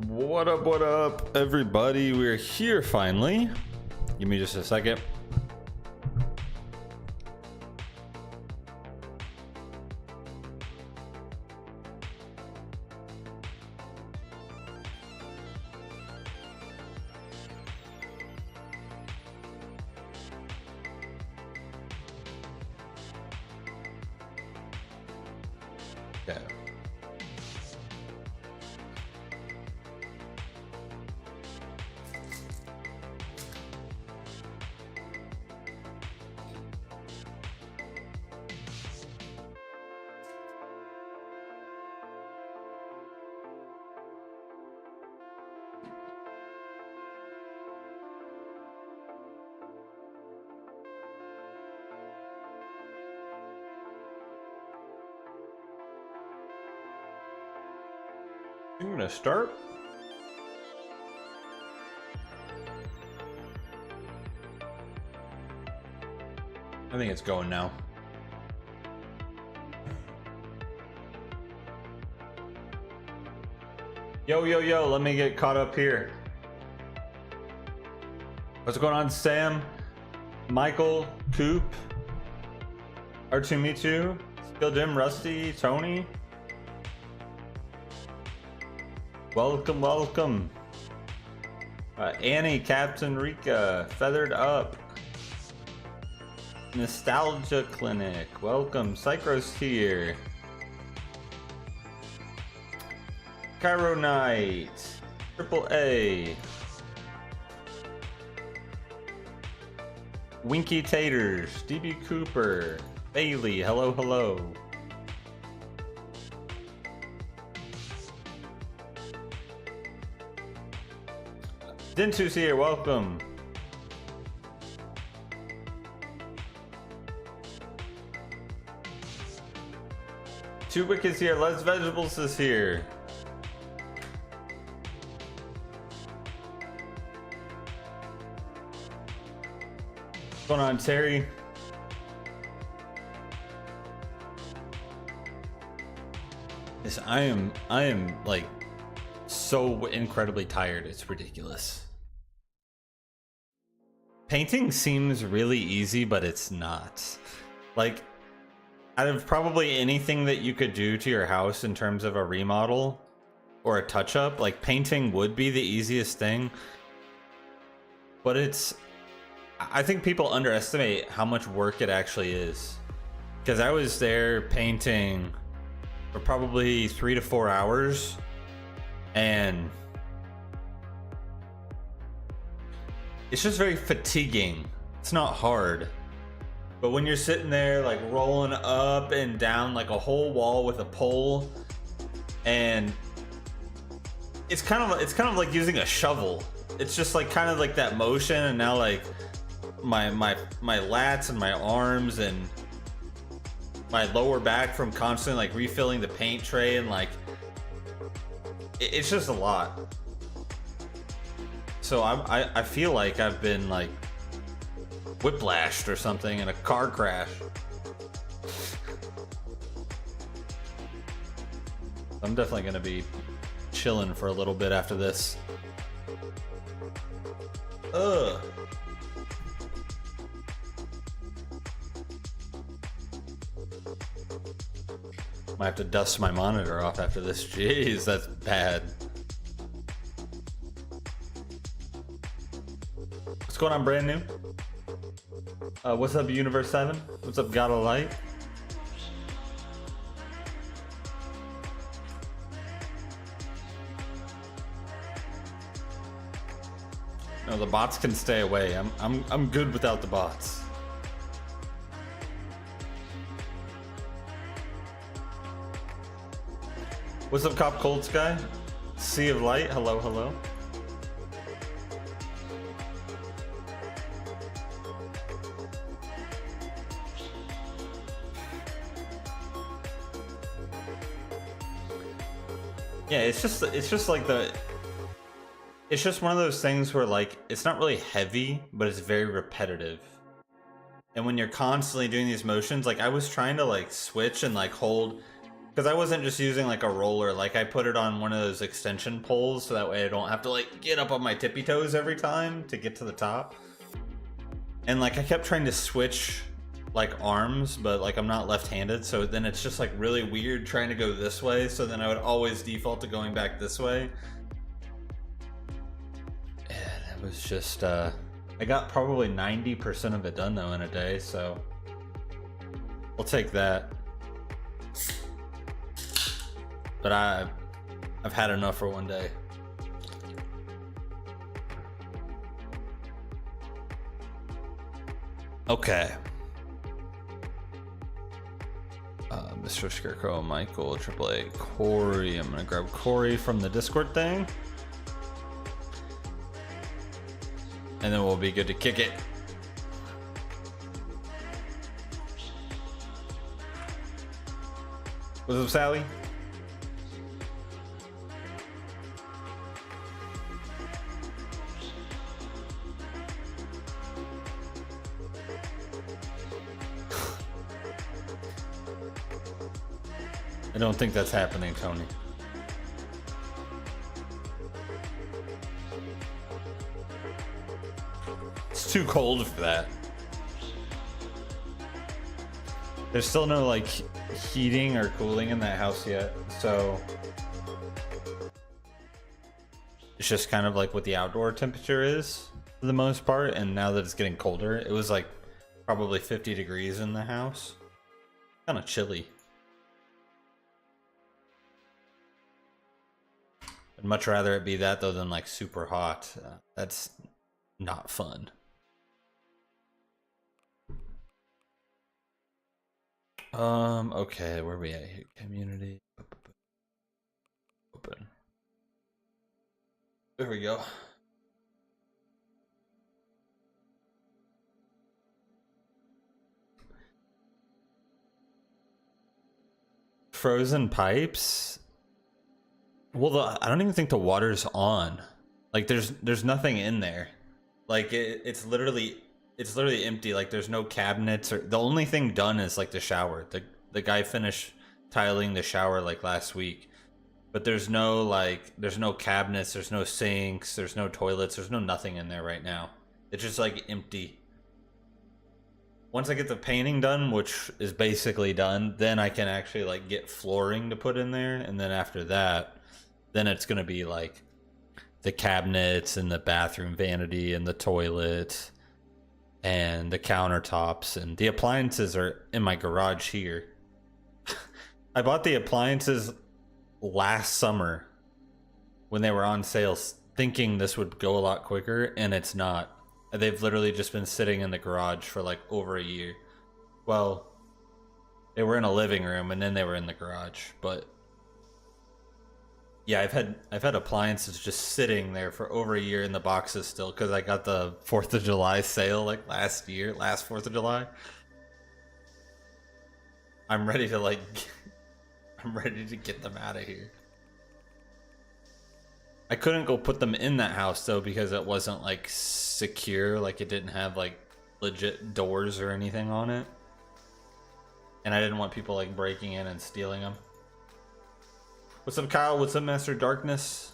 What up, everybody? We're here finally. Give me just a second. Okay. I'm gonna start. I think it's going now. Yo, let me get caught up here. What's going on, Sam? Michael, Coop, R2Me2, Skill Jim, Rusty, Tony. Welcome. Annie, Captain Rika, Feathered Up, Nostalgia Clinic, welcome. Psychros here. Cairo Knight, Triple A, Winky Taters, DB Cooper, Bailey, hello. Dintu's here, welcome. Two Wickets here, Les Vegetables is here. What's going on, Terry? Yes, I am like so incredibly tired, it's ridiculous. Painting seems really easy, but it's not. Like, out of probably anything that you could do to your house in terms of a remodel or a touch-up, like painting would be the easiest thing. But I think people underestimate how much work it actually is. Because I was there painting for probably 3 to 4 hours, and it's just very fatiguing. It's not hard. But when you're sitting there like rolling up and down like a whole wall with a pole, and it's kind of like using a shovel. It's just like kind of like that motion, and now like my lats and my arms and my lower back from constantly like refilling the paint tray, and like it's just a lot. So I feel like I've been like whiplashed or something in a car crash. I'm definitely gonna be chilling for a little bit after this. Ugh. Might have to dust my monitor off after this. Jeez, that's bad. What's going on, brand new? What's up, Universe 7? What's up, God of Light? No, the bots can stay away. I'm good without the bots. What's up, Cop Cold Sky? Sea of Light, hello. Yeah, it's just like it's just one of those things where like it's not really heavy, but it's very repetitive. And when you're constantly doing these motions, like I was trying to like switch and like hold, because I wasn't just using like a roller, like I put it on one of those extension poles so that way I don't have to like get up on my tippy toes every time to get to the top. And like I kept trying to switch like arms, but like I'm not left-handed, so then it's just like really weird trying to go this way, so then I would always default to going back this way. And it was just I got probably 90% of it done though in a day, so we'll take that. But I've had enough for one day. Okay. Mr. Scarecrow, Michael, AAA, Corey. I'm gonna grab Corey from the Discord thing. And then we'll be good to kick it. What's up, Sally? I don't think that's happening, Tony. It's too cold for that. There's still no like heating or cooling in that house yet, so it's just kind of like what the outdoor temperature is for the most part. And now that it's getting colder, it was like probably 50 degrees in the house. Kind of chilly. I'd much rather it be that though than like super hot. That's not fun. Okay, where are we at here? Community. Open. There we go. Frozen pipes? Well, I don't even think the water's on. Like there's nothing in there. Like it's literally empty. Like there's no cabinets, or the only thing done is like the shower. The guy finished tiling the shower like last week. But there's no cabinets, there's no sinks, there's no toilets, there's no nothing in there right now. It's just like empty. Once I get the painting done, which is basically done, then I can actually like get flooring to put in there, and then after that, then it's gonna be like the cabinets and the bathroom vanity and the toilet and the countertops, and the appliances are in my garage here. I bought the appliances last summer when they were on sale, thinking this would go a lot quicker, and it's not. They've literally just been sitting in the garage for like over a year. Well, they were in a living room and then they were in the garage, but yeah, I've had appliances just sitting there for over a year in the boxes still, because I got the 4th of July sale like last 4th of July. I'm ready to like I'm ready to get them out of here. I couldn't go put them in that house though, because it wasn't like secure, like it didn't have like legit doors or anything on it. And I didn't want people like breaking in and stealing them. What's up, Kyle? What's up, Master Darkness?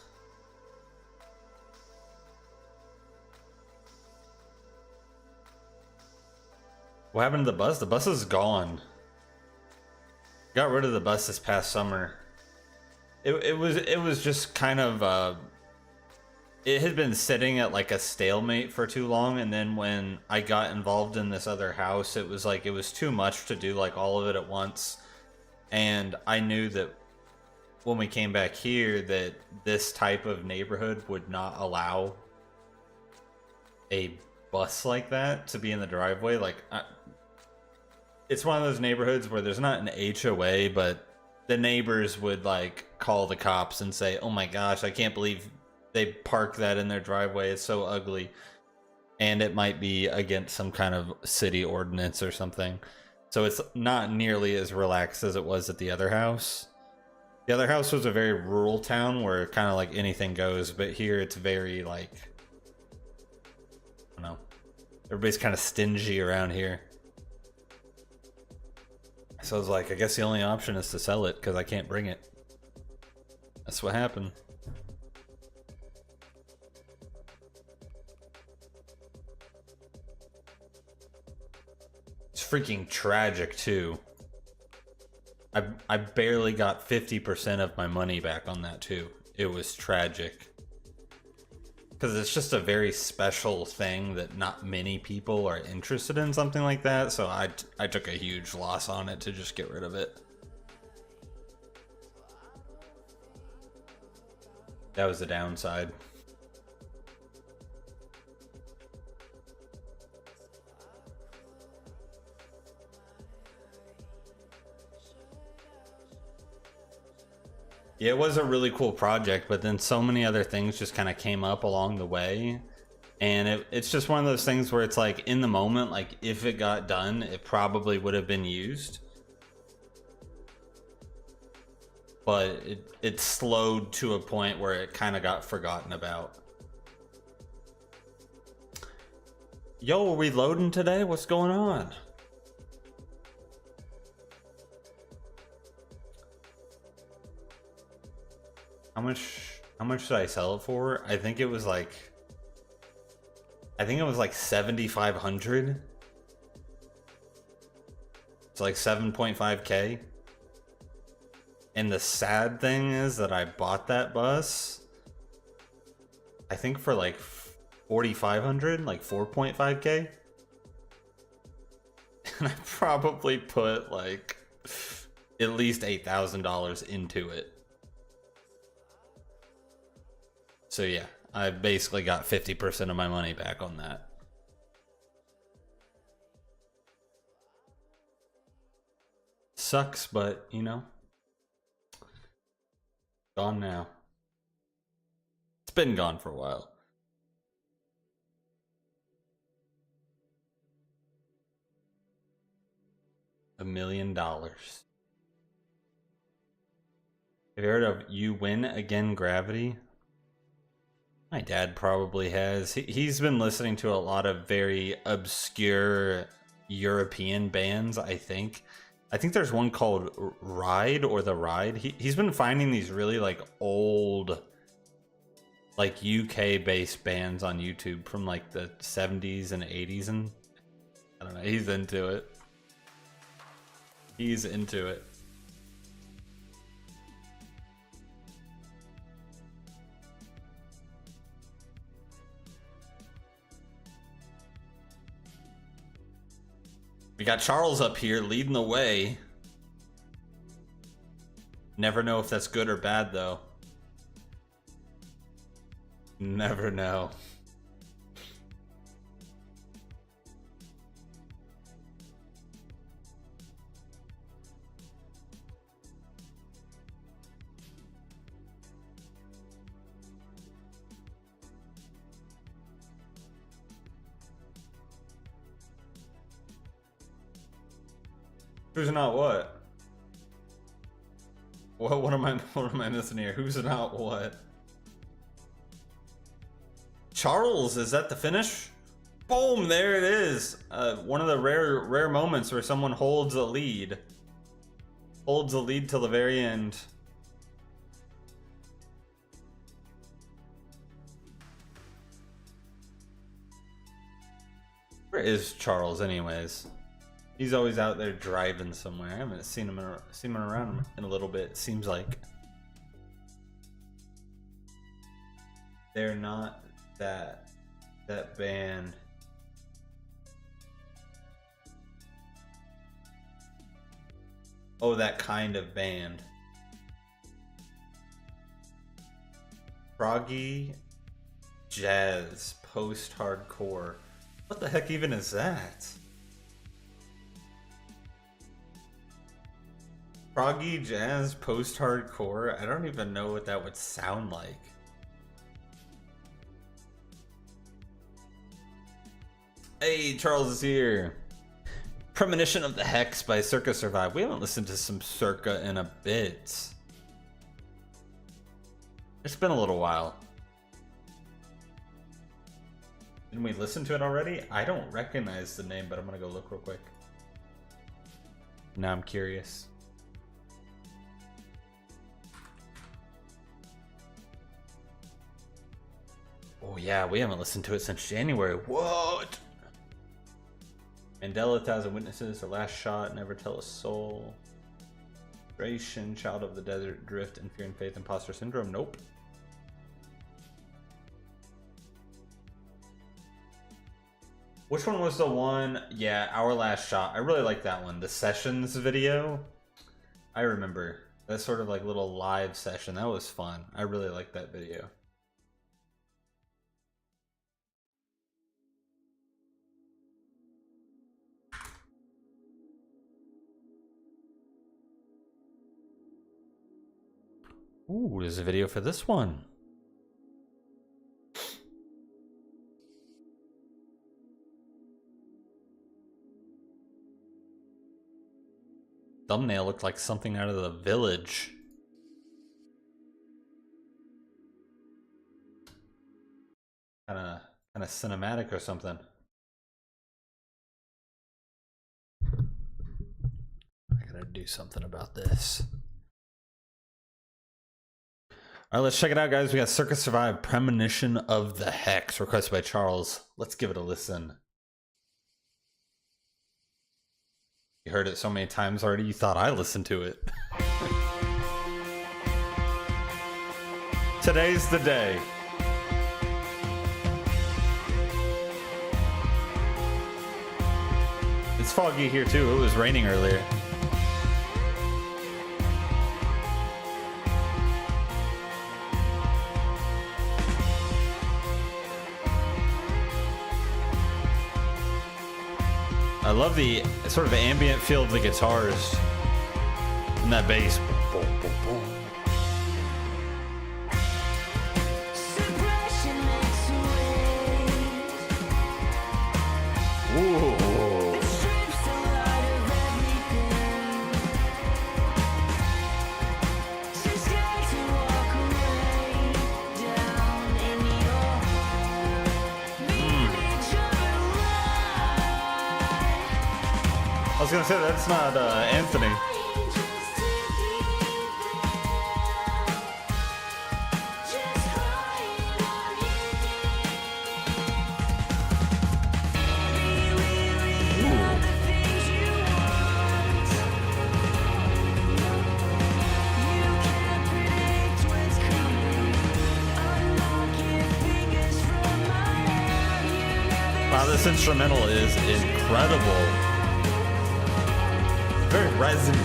What happened to the bus? The bus is gone. Got rid of the bus this past summer. It was just kind of it had been sitting at like a stalemate for too long, and then when I got involved in this other house, it was like it was too much to do like all of it at once. And I knew that when we came back here that this type of neighborhood would not allow a bus like that to be in the driveway. Like it's one of those neighborhoods where there's not an HOA, but the neighbors would like call the cops and say, "Oh my gosh, I can't believe they park that in their driveway. It's so ugly." And it might be against some kind of city ordinance or something. So it's not nearly as relaxed as it was at the other house. The other house was a very rural town where kind of like anything goes, but here it's very like, I don't know, everybody's kind of stingy around here. So I was like, I guess the only option is to sell it because I can't bring it. That's what happened. It's freaking tragic too. I barely got 50% of my money back on that too. It was tragic. Because it's just a very special thing that not many people are interested in, something like that. So I took a huge loss on it to just get rid of it. That was the downside. Yeah, it was a really cool project, but then so many other things just kind of came up along the way. And it's just one of those things where it's like, in the moment, like, if it got done, it probably would have been used. But it slowed to a point where it kind of got forgotten about. Yo, are we loading today? What's going on? How much did I sell it for? I think it was like 7,500. It's like 7.5K. And the sad thing is that I bought that bus, I think for like 4,500, like 4.5K. And I probably put like at least $8,000 into it. So yeah, I basically got 50% of my money back on that. Sucks, but you know, gone now. It's been gone for a while. $1 million. Have you heard of You Win Again Gravity? My dad probably has. He's been listening to a lot of very obscure European bands, I think. I think there's one called Ride or The Ride. He's been finding these really like old, like UK based bands on YouTube from like the 70s and 80s, and I don't know, he's into it. He's into it. We got Charles up here leading the way. Never know if that's good or bad, though. Never know. Who's not what? What am I missing here? Who's not what? Charles, is that the finish? Boom, there it is. One of the rare moments where someone holds a lead. Holds a lead till the very end. Where is Charles anyways? He's always out there driving somewhere. I haven't seen him around in a little bit. It seems like they're not that band. Oh, that kind of band. Proggy jazz post-hardcore. What the heck even is that? Proggy jazz post-hardcore? I don't even know what that would sound like. Hey, Charles is here. Premonition of the Hex by Circa Survive. We haven't listened to some Circa in a bit. It's been a little while. Didn't we listen to it already? I don't recognize the name, but I'm gonna go look real quick. Now I'm curious. Oh yeah, we haven't listened to it since January. What? Mandela, 1,000 Witnesses, The Last Shot, Never Tell a Soul, Ration, Child of the Desert, Drift, and Fear and Faith, Imposter Syndrome. Nope. Which one was the one? Yeah, Our Last Shot. I really like that one. The Sessions video. I remember. That sort of like little live session. That was fun. I really liked that video. Ooh, there's a video for this one. Thumbnail looked like something out of The Village. Kind of cinematic or something. I gotta do something about this. All right, let's check it out, guys. We got Circa Survive, Premonition of the Hex, requested by Charles. Let's give it a listen. You heard it so many times already, you thought I listened to it. Today's the day. It's foggy here too. It was raining earlier. I love the sort of ambient feel of the guitars and that bass. Boom, boom, boom. Ooh. I was gonna say that's not Anthony. Wow, this instrumental is incredible. Very resonant.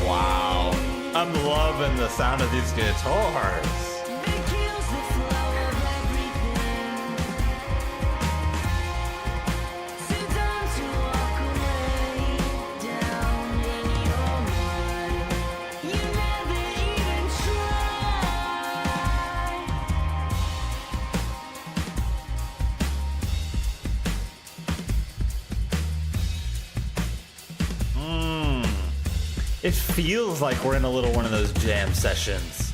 Wow. I'm loving the sound of these guitars. It feels like we're in a little one of those jam sessions.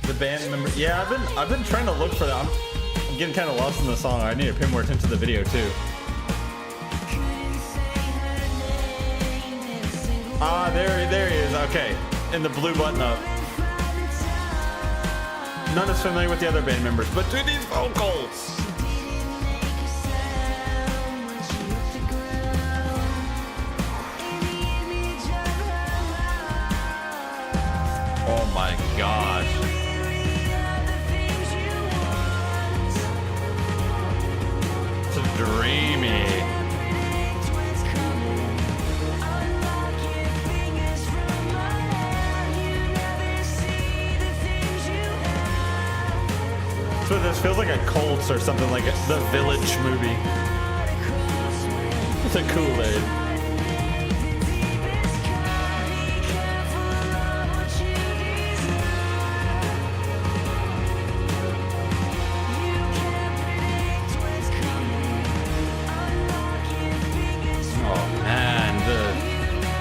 The band member, yeah, I've been trying to look for that. I'm getting kind of lost in the song. I need to pay more attention to the video too. Ah, there he is. Okay, in the blue button up. Not as familiar with the other band members, but dude, these vocals. Oh my gosh. So dreamy. So this feels like a Colts or something, like the Village movie. It's a Kool-Aid.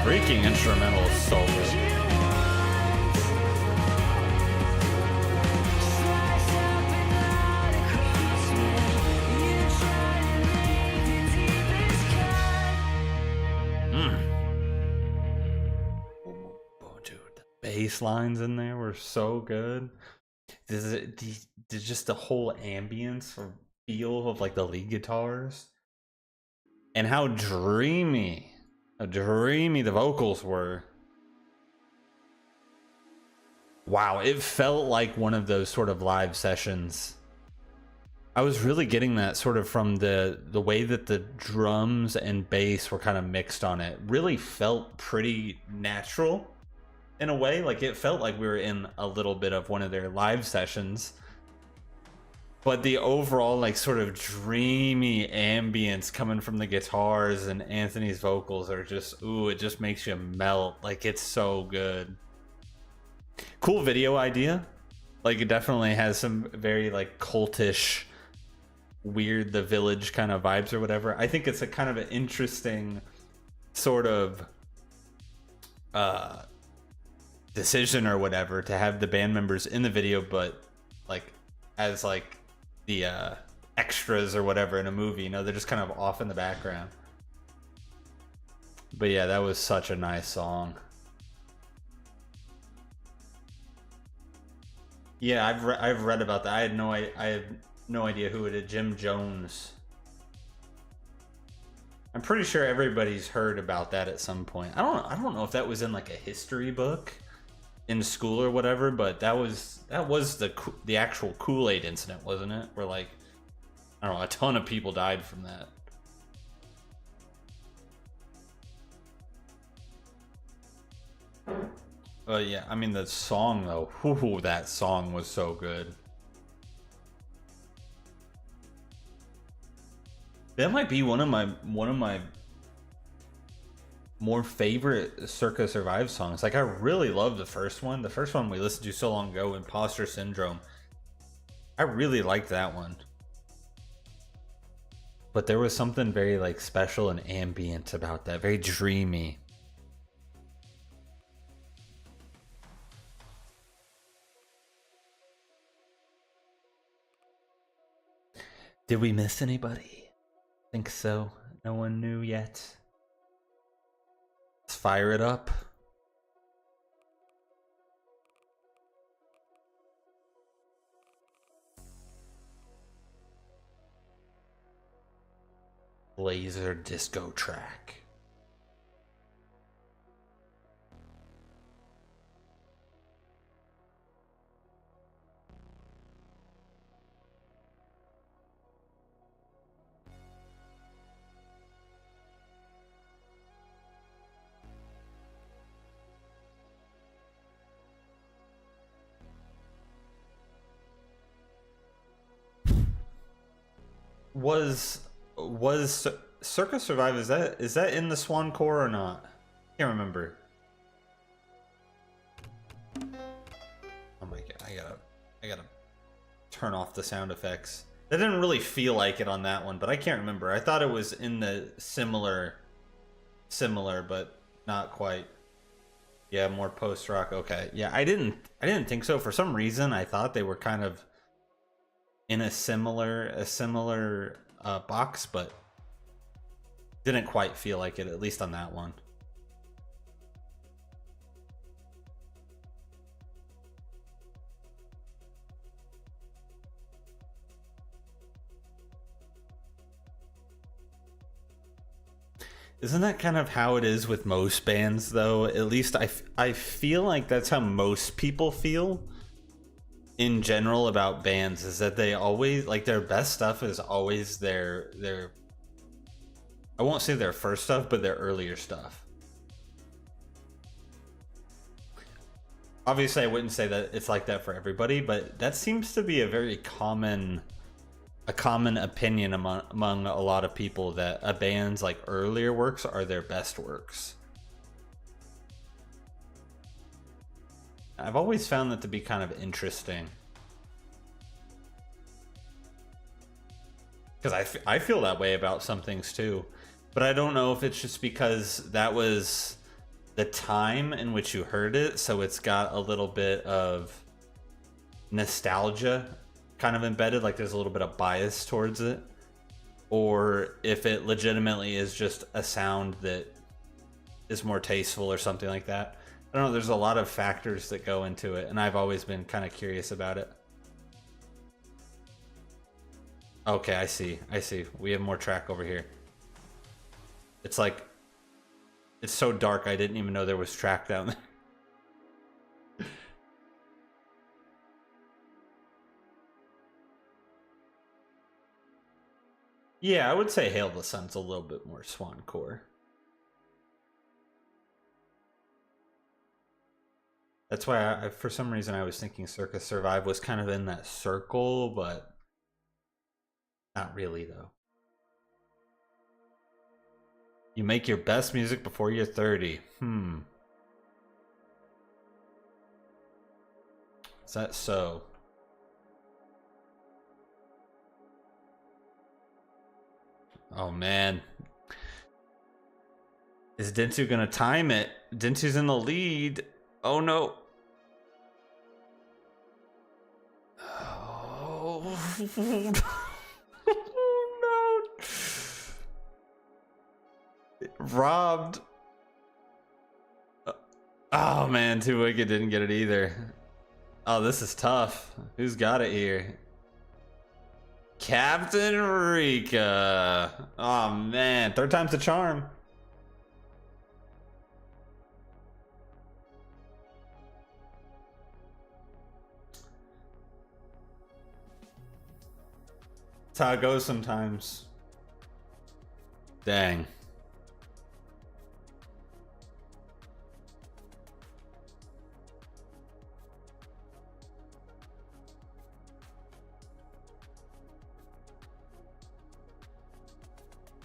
freaking instrumental is so good. Bass lines in there were so good. There's just the whole ambience or feel of like the lead guitars and how dreamy the vocals were. Wow, it felt like one of those sort of live sessions. I was really getting that sort of from the way that the drums and bass were kind of mixed on it. Really felt pretty natural. In a way, like it felt like we were in a little bit of one of their live sessions, but the overall like sort of dreamy ambience coming from the guitars and Anthony's vocals are just, ooh, it just makes you melt. Like it's so good. Cool video idea. Like it definitely has some very like cultish, weird The Village kind of vibes or whatever. I think it's a kind of an interesting sort of decision or whatever to have the band members in the video, but like as like the extras or whatever in a movie, you know, they're just kind of off in the background. But yeah, that was such a nice song. Yeah, I've read about that. I had no idea who it is. Jim Jones. I'm pretty sure everybody's heard about that at some point. I don't know if that was in like a history book in school or whatever, but that was the actual Kool-Aid incident, wasn't it? Where like, I don't know, a ton of people died from that. Yeah, I mean the song though, whoo, that song was so good. That might be one of my more favorite Circa Survive songs. Like I really love the first one. The first one we listened to so long ago, Imposter Syndrome. I really liked that one. But there was something very like special and ambient about that, very dreamy. Did we miss anybody? Think so. No one knew yet. Let's fire it up. Laser disco track. Was Circa Survive, is that in the Swan Core or not? Can't remember. Oh my god, I gotta turn off the sound effects. That didn't really feel like it on that one, but I can't remember. I thought it was in the similar, but not quite. Yeah, more post rock. Okay, yeah, I didn't think so. For some reason, I thought they were kind of in a similar box, but didn't quite feel like it, at least on that one. Isn't that kind of how it is with most bands, though? At least I feel like that's how most people feel in general about bands, is that they always, like, their best stuff is always their I won't say their first stuff, but their earlier stuff. Obviously, I wouldn't say that it's like that for everybody, but that seems to be a very common opinion among a lot of people, that a band's like earlier works are their best works. I've always found that to be kind of interesting, because I feel that way about some things too, but I don't know if it's just because that was the time in which you heard it, so it's got a little bit of nostalgia kind of embedded, like there's a little bit of bias towards it, or if it legitimately is just a sound that is more tasteful or something like that. I don't know, there's a lot of factors that go into it, and I've always been kind of curious about it. Okay, I see. We have more track over here. It's like, it's so dark I didn't even know there was track down there. Yeah, I would say Hail the Sun's a little bit more Swancore. That's why I, for some reason, I was thinking Circus Survive was kind of in that circle, but not really, though. You make your best music before you're 30. Is that so? Oh, man. Is Dentsu gonna time it? Dentsu's in the lead. Oh, no. Oh, no. Robbed. Oh, man. Too Wicked didn't get it either. Oh, this is tough. Who's got it here? Captain Rika. Oh, man. Third time's the charm. That's how it goes sometimes. Dang.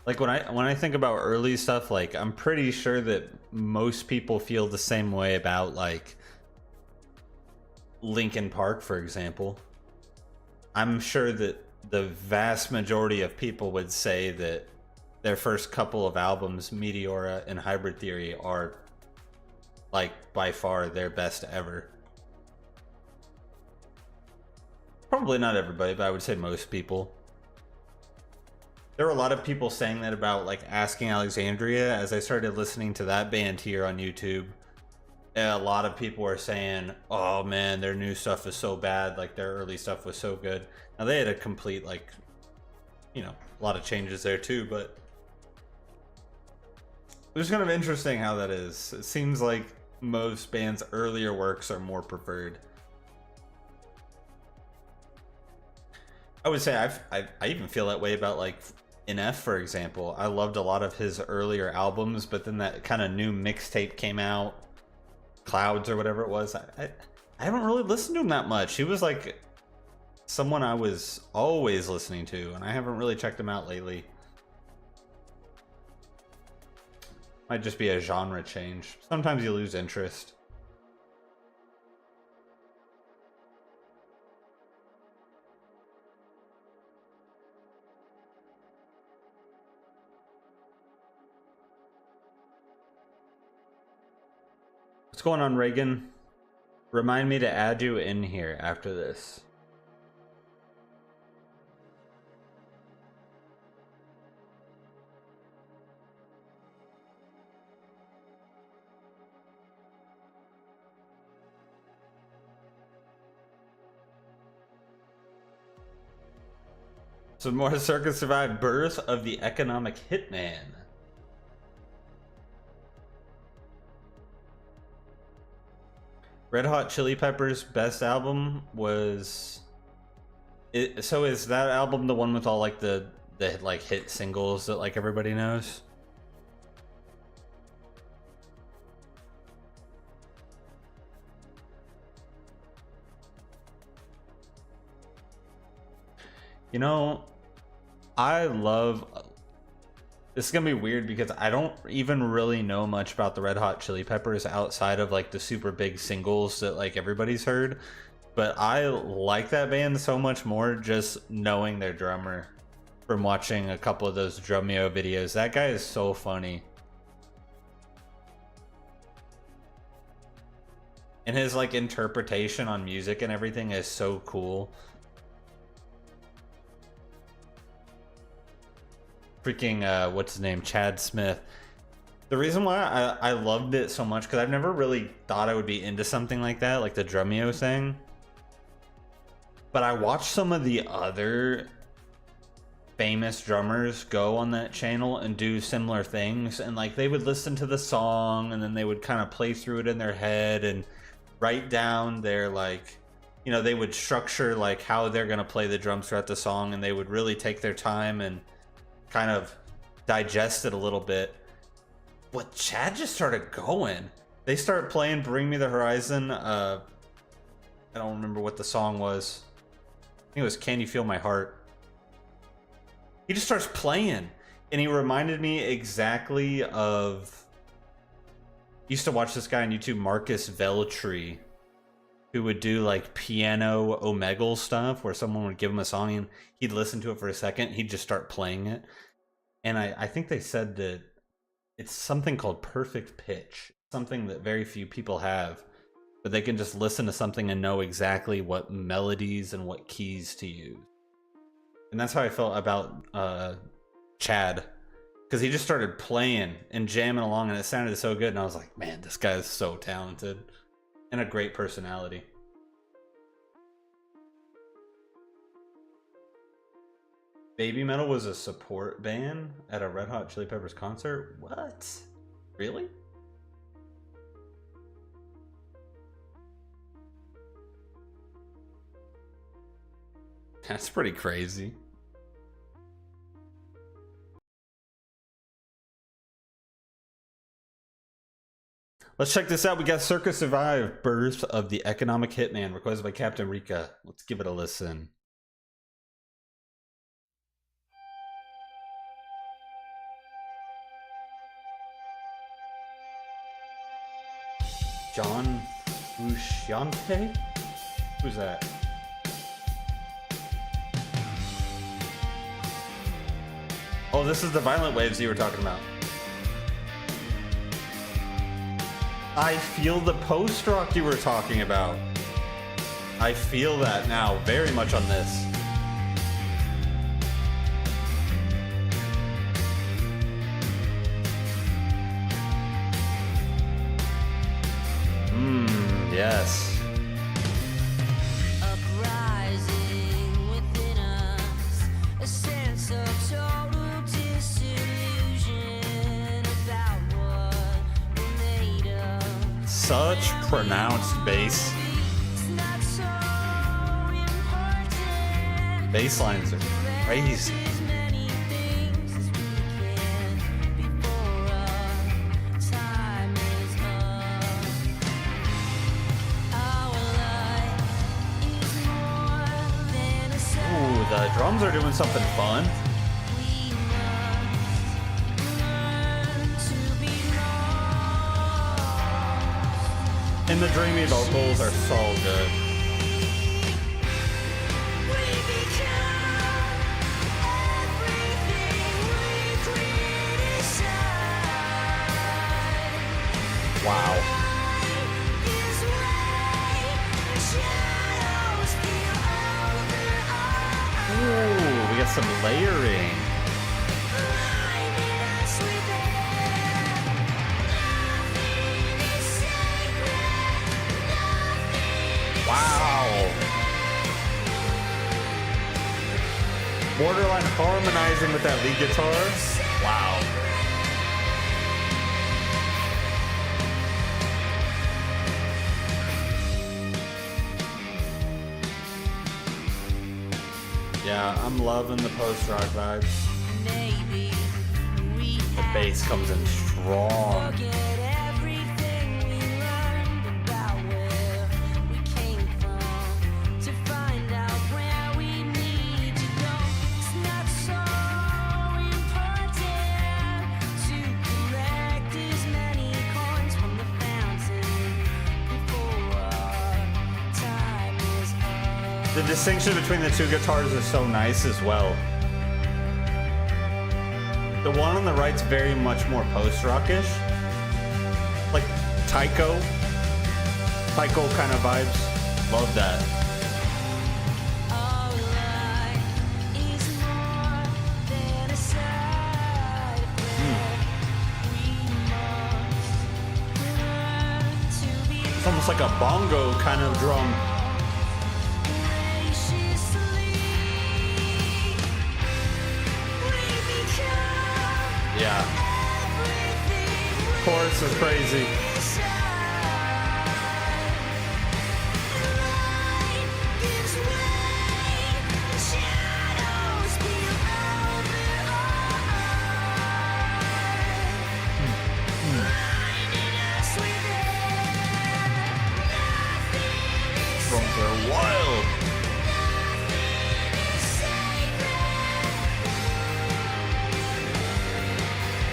Like when I think about early stuff, like I'm pretty sure that most people feel the same way about like Linkin Park, for example. I'm sure that the vast majority of people would say that their first couple of albums, Meteora and Hybrid Theory, are like by far their best ever. Probably not everybody, but I would say most people. There were a lot of people saying that about like Asking Alexandria. As I started listening to that band here on YouTube, a lot of people were saying, oh man, their new stuff is so bad, like their early stuff was so good. Now they had a complete, like, you know, a lot of changes there too, but it was kind of interesting how that is. It seems like most bands' earlier works are more preferred. I would say I even feel that way about like NF, for example. I loved a lot of his earlier albums, but then that kind of new mixtape came out, Clouds or whatever it was. I haven't really listened to him that much. He was like someone I was always listening to, and I haven't really checked him out lately. Might just be a genre change. Sometimes you lose interest. What's going on, Reagan? Remind me to add you in here after this. Some more Circus Survive. Birth of the Economic Hitman. Red Hot Chili Peppers' best album was it. So is that album the one with all like the like hit singles that like everybody knows? You know, I love. This is gonna be weird because I don't even really know much about the Red Hot Chili Peppers outside of like the super big singles that like everybody's heard. But I like that band so much more just knowing their drummer from watching a couple of those Drumeo videos. That guy is so funny. And his like interpretation on music and everything is so cool. Freaking what's his name, Chad Smith. The reason why I loved it so much, because I've never really thought I would be into something like that, like the Drumeo thing. But I watched some of the other famous drummers go on that channel and do similar things, and like they would listen to the song and then they would kind of play through it in their head and write down their, like, you know, they would structure like how they're gonna play the drums throughout the song, and they would really take their time and kind of digest it a little bit. But Chad just started going. They started playing Bring Me the Horizon. I don't remember what the song was. I think it was Can You Feel My Heart. He just starts playing, and he reminded me exactly of... Used to watch this guy on YouTube, Marcus Veltri, who would do like piano omegle stuff where someone would give him a song and he'd listen to it for a second, he'd just start playing it. And I think they said that it's something called perfect pitch, something that very few people have, but they can just listen to something and know exactly what melodies and what keys to use. And that's how I felt about Chad, because he just started playing and jamming along, and it sounded so good, and I was like, man, this guy is so talented and a great personality. Baby Metal was a support band at a Red Hot Chili Peppers concert? What? Really? That's pretty crazy. Let's check this out. We got Circa Survive, Birth of the Economic Hitman, requested by Captain Rika. Let's give it a listen. John Frusciante? Who's that? Oh, this is the Violent Waves you were talking about. I feel the post-rock you were talking about. I feel that now very much on this. Yes. Uprising within us, a sense of total disillusion about what we're made of. Such pronounced bass. It's not so important. Bass lines are crazy. As many things as we can before our time is up. Our life is more than a Ooh, the drums are doing something fun. we must learn to be lost. And the dreamy vocals are so good. We become everything we criticize. Wow. This way, the shadows feel over our Ooh, we got some layering. blinding us with air. Nothing is sacred. Nothing is Wow. Borderline harmonizing with that lead guitar. Wow. Yeah, I'm loving the post-rock vibes. maybe we The have bass comes in strong. forget everything we learned about where we came from to find out where we need to go. It's not so important to collect as many coins from the fountain before our time is up. The distinction between the two guitars is so nice as well. The one on the right's very much more post-rockish, like Tycho. Tycho kind of vibes. Love that. Our life is more than a side effect. We must learn to be It's almost like a bongo kind of drum. graciously. We become Yeah. everything Chorus is crazy. inside. Light gives way, shadows feel over blinding us within. Nothing is Drums are wild.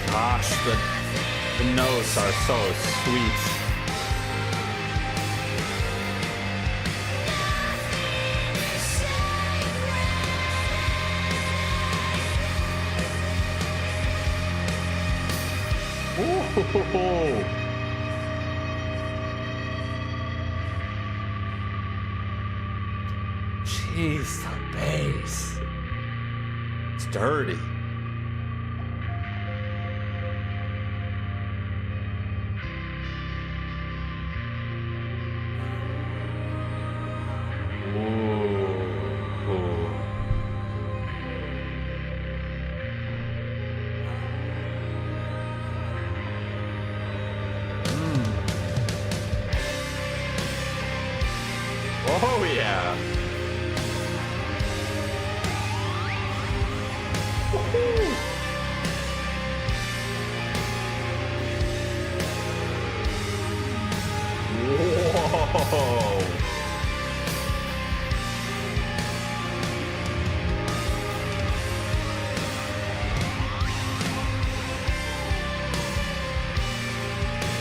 Gosh, the notes are so sweet. Ooh. Jeez, the bass. It's dirty. Ooh. Oh yeah. Woohoo. Whoa.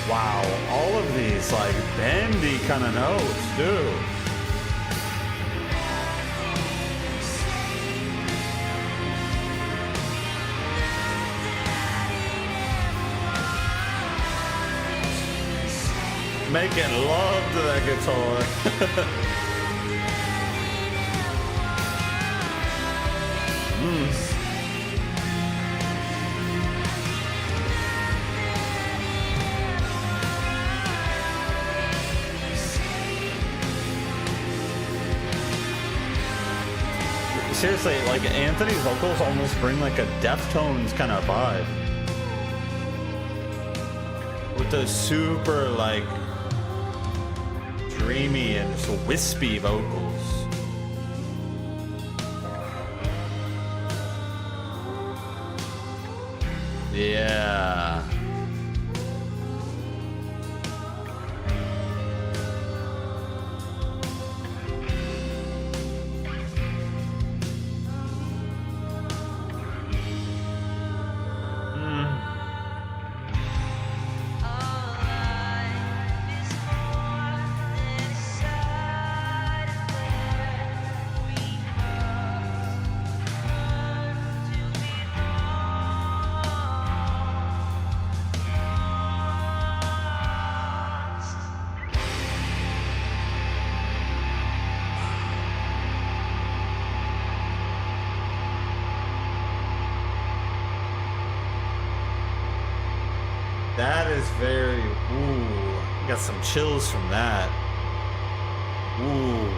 Wow, all of these like bendy kind of notes, too. Making love to that guitar. Seriously, like Anthony's vocals almost bring like a Deftones kind of vibe. With those super like dreamy and just wispy vocals. Yeah. That is very, ooh, got some chills from that. Ooh.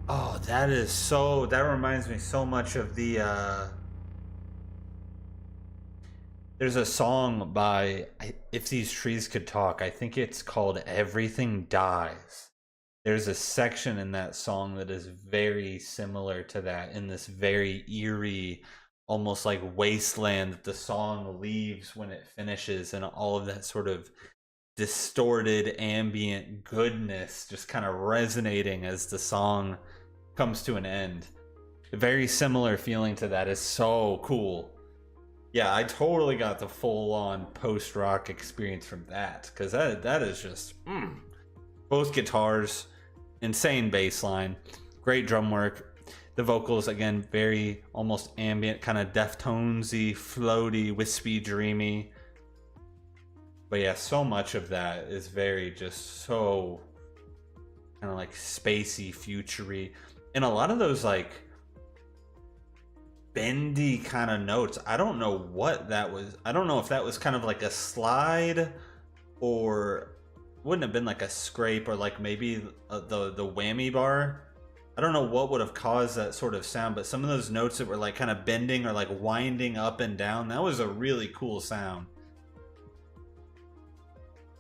Oh, that is so, that reminds me so much of the, there's a song by If These Trees Could Talk. I think it's called Everything Dies. There's a section in that song that is very similar to that, in this very eerie, almost like wasteland that the song leaves when it finishes, and all of that sort of distorted ambient goodness just kind of resonating as the song comes to an end. A very similar feeling to that is so cool. Yeah, I totally got the full-on post-rock experience from that, because that is just both guitars, insane bass line, great drum work. The vocals, again, very almost ambient, kind of Deftonesy, floaty, wispy, dreamy. But yeah, so much of that is very just so kind of like spacey, futury. And a lot of those like bendy kind of notes. I don't know what that was. I don't know if that was kind of like a slide or wouldn't have been like a scrape or like maybe the whammy bar. I don't know what would have caused that sort of sound, but some of those notes that were like kind of bending or like winding up and down, that was a really cool sound.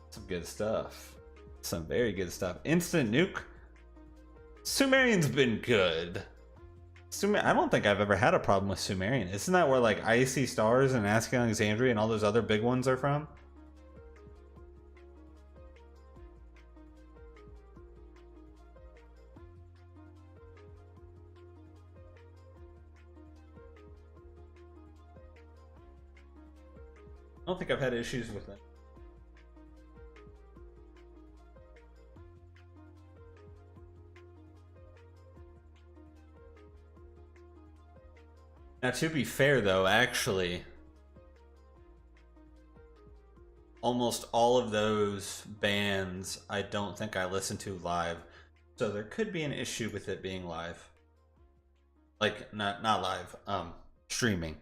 Some good stuff. Some very good stuff. Instant Nuke. Sumerian's been good. I don't think I've ever had a problem with Sumerian. Isn't that where like Icy Stars and Asking Alexandria and all those other big ones are from? I don't think I've had issues with it. Now, to be fair, though, actually, almost all of those bands I don't think I listen to live. So there could be an issue with it being live. Like, not live, streaming.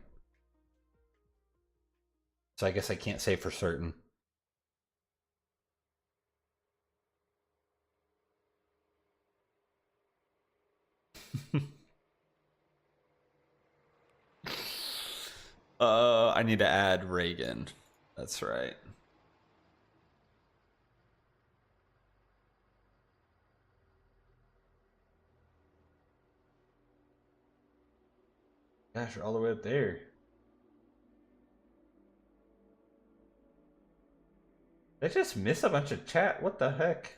So I guess I can't say for certain. I need to add Reagan. That's right. Gosh, you're all the way up there. Did I just miss a bunch of chat? What the heck?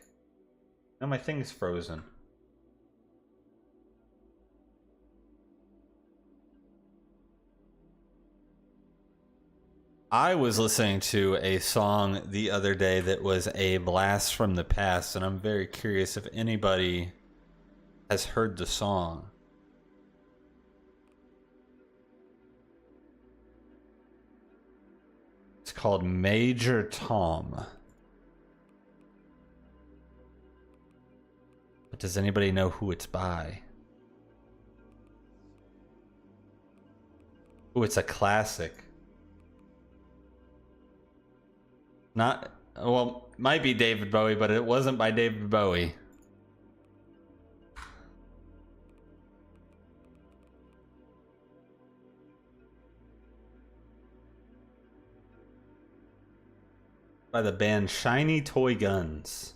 Now my thing is frozen. I was listening to a song the other day that was a blast from the past, and I'm very curious if anybody has heard the song. It's called Major Tom. But does anybody know who it's by? Oh, it's a classic. Not, well, might be David Bowie, but it wasn't by David Bowie. By the band Shiny Toy Guns.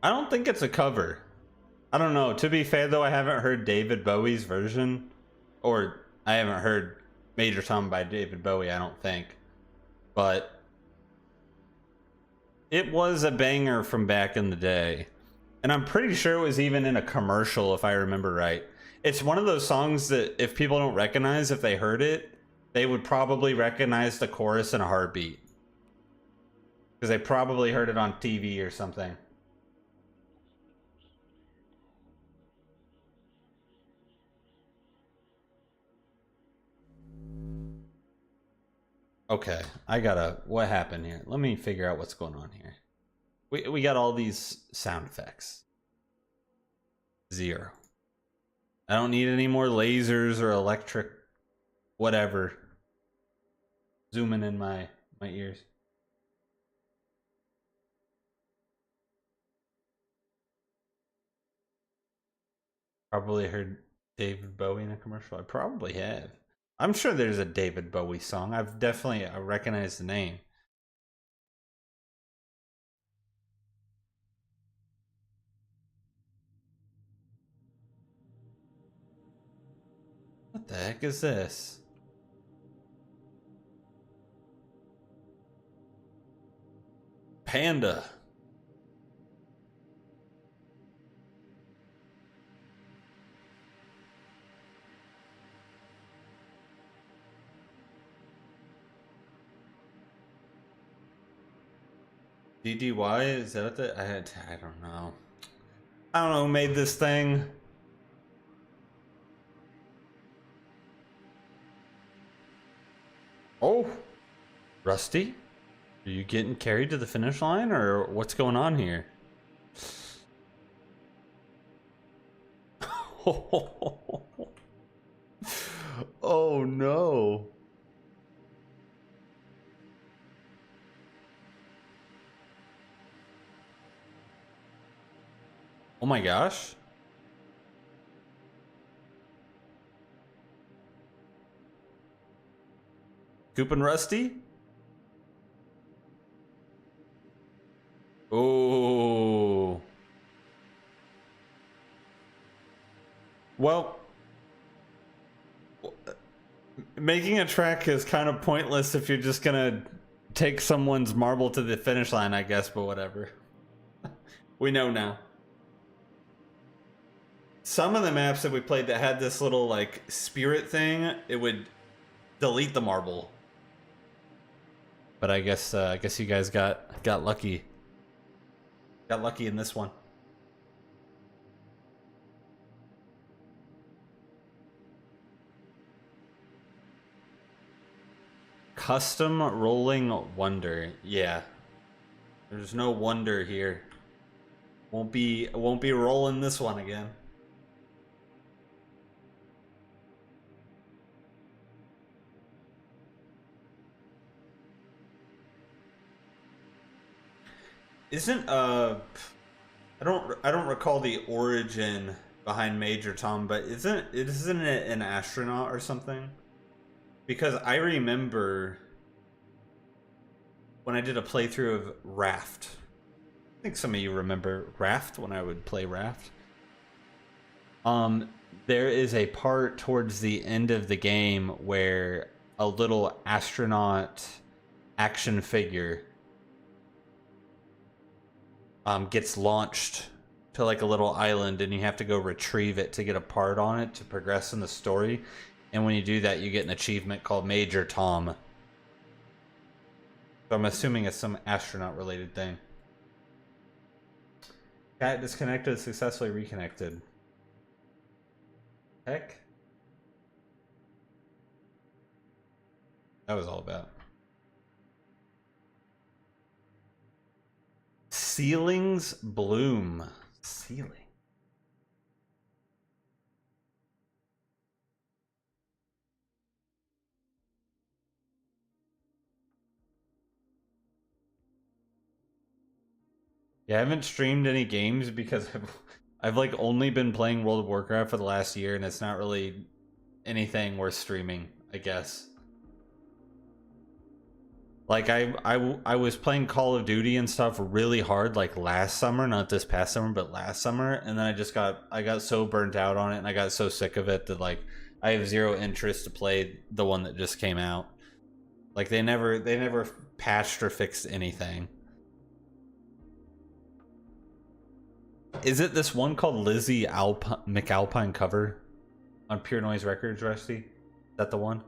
I don't think it's a cover. I don't know. To be fair, though, I haven't heard David Bowie's version. Or I haven't heard Major Tom by David Bowie, I don't think. But it was a banger from back in the day. And I'm pretty sure it was even in a commercial, if I remember right. It's one of those songs that if people don't recognize, if they heard it, they would probably recognize the chorus in a heartbeat. Because they probably heard it on TV or something. Okay, what happened here? Let me figure out what's going on here. We got all these sound effects. 0. I don't need any more lasers or electric whatever zooming in my ears. Probably heard David Bowie in a commercial. I probably have. I'm sure there's a David Bowie song. I've definitely recognized the name. the heck is this? Panda. DDY, is that what I don't know. I don't know who made this thing. Oh, Rusty, are you getting carried to the finish line, or what's going on here? Oh no. Oh my gosh. Coop and Rusty? Oh. Well, making a track is kind of pointless if you're just gonna take someone's marble to the finish line, I guess, but whatever. We know now. Some of the maps that we played that had this little, like, spirit thing, it would delete the marble. But I guess you guys got lucky. Got lucky in this one. Custom rolling wonder. Yeah. There's no wonder here. Won't be rolling this one again. Isn't I don't recall the origin behind Major Tom, but isn't it an astronaut or something? Because I remember when I did a playthrough of Raft. I think some of you remember Raft when I would play Raft. There is a part towards the end of the game where a little astronaut action figure gets launched to like a little island, and you have to go retrieve it to get a part on it to progress in the story. And when you do that, you get an achievement called Major Tom. So I'm assuming it's some astronaut related thing. Cat disconnected, successfully reconnected. Heck? That was all about. Ceilings bloom. Ceiling. Yeah, I haven't streamed any games because I've like only been playing World of Warcraft for the last year, and it's not really anything worth streaming, I guess. Like I was playing Call of Duty and stuff really hard like last summer, not this past summer, but last summer, and then I got so burnt out on it, and I got so sick of it that like I have zero interest to play the one that just came out. Like they never patched or fixed anything. Is it this one called Lizzie McAlpine cover on Pure Noise Records, Rusty? Is that the one?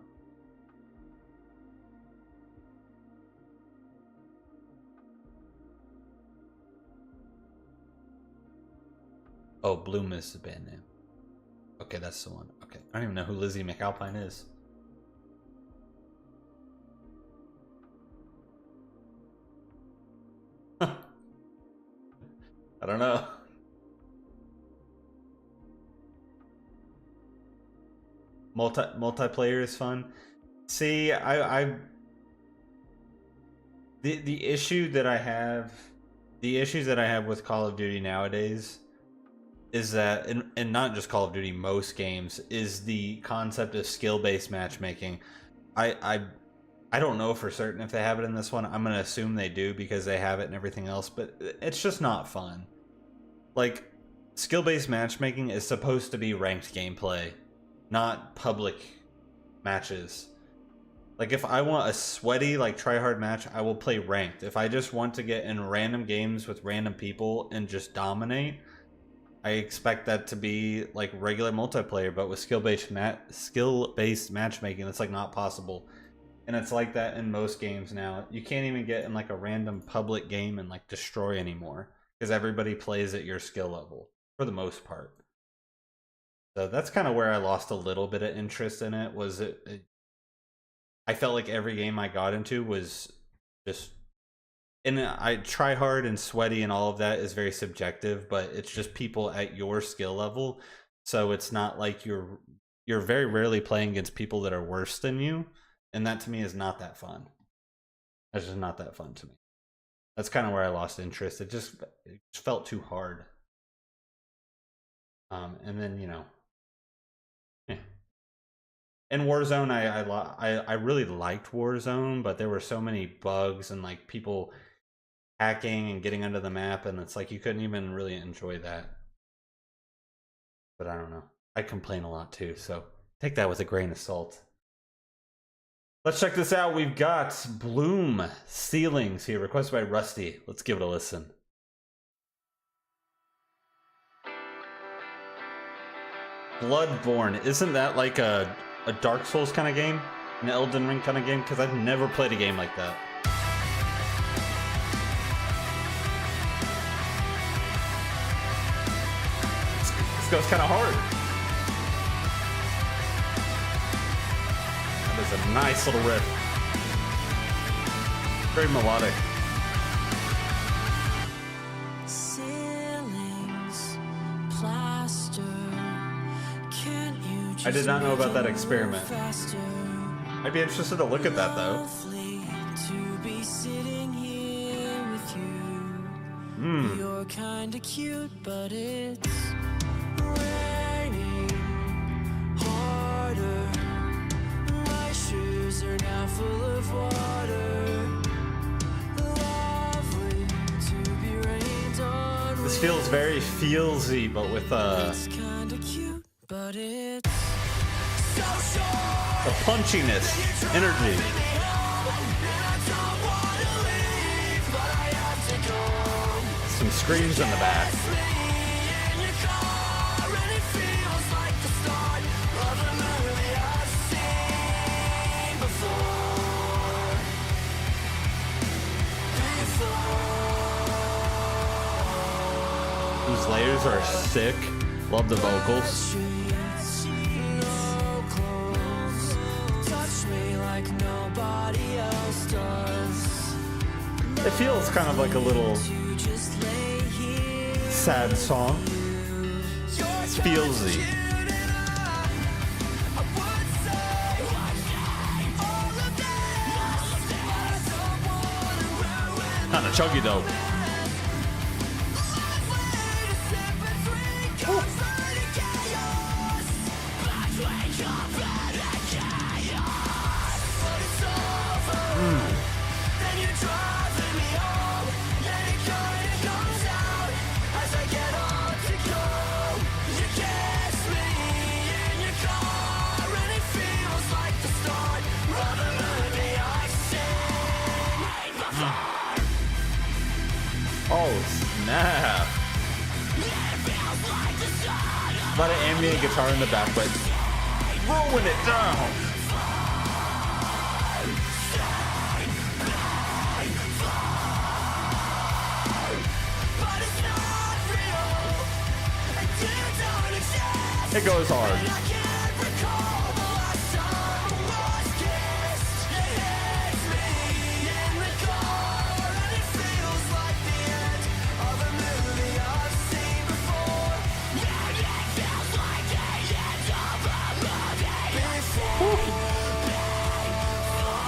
Oh, Bloom is the band name. Okay, that's the one. Okay, I don't even know who Lizzie McAlpine is. I don't know. Multiplayer is fun. See, the issue that I have, the issues that I have with Call of Duty nowadays is that, and not just Call of Duty, most games, is the concept of skill-based matchmaking. I don't know for certain if they have it in this one. I'm gonna assume they do because they have it and everything else, but it's just not fun. Like, skill-based matchmaking is supposed to be ranked gameplay, not public matches. Like if I want a sweaty, like try hard match, I will play ranked. If I just want to get in random games with random people and just dominate, I expect that to be like regular multiplayer, but with skill-based matchmaking, it's like not possible. And it's like that in most games now. You can't even get in like a random public game and like destroy anymore because everybody plays at your skill level for the most part. So that's kind of where I lost a little bit of interest in it. I felt like every game I got into was just, and I try hard and sweaty and all of that is very subjective, but it's just people at your skill level. So it's not like you're very rarely playing against people that are worse than you. And that to me is not that fun. That's just not that fun to me. That's kind of where I lost interest. It just felt too hard. And then, you know, yeah. In Warzone, I really liked Warzone, but there were so many bugs and like people hacking and getting under the map, and it's like you couldn't even really enjoy that. But I don't know. I complain a lot too, so take that with a grain of salt. Let's check this out. We've got Bloom Ceilings here, requested by Rusty. Let's give it a listen. Bloodborne, isn't that like a Dark Souls kind of game? An Elden Ring kind of game? Because I've never played a game like that. This goes kind of hard. That is a nice little riff. Very melodic. Ceilings, plaster. Can't you just I did not know about that experiment. faster? I'd be interested to look at that though. Lovely to be sitting here with you. Hmm. You're kinda cute, but it's raining harder. My shoes are now full of water. Lovely to be rained on. This feels very feelsy, but with It's kinda cute, but it's so short. the punchiness, energy. Some screams in the back. Those layers are sick. Love the vocals. It feels kind of like a little sad song. It's feelsy. Kinda chuggy though. Oh snap! A lot of ambient guitar in the back, but rolling it down. It goes hard.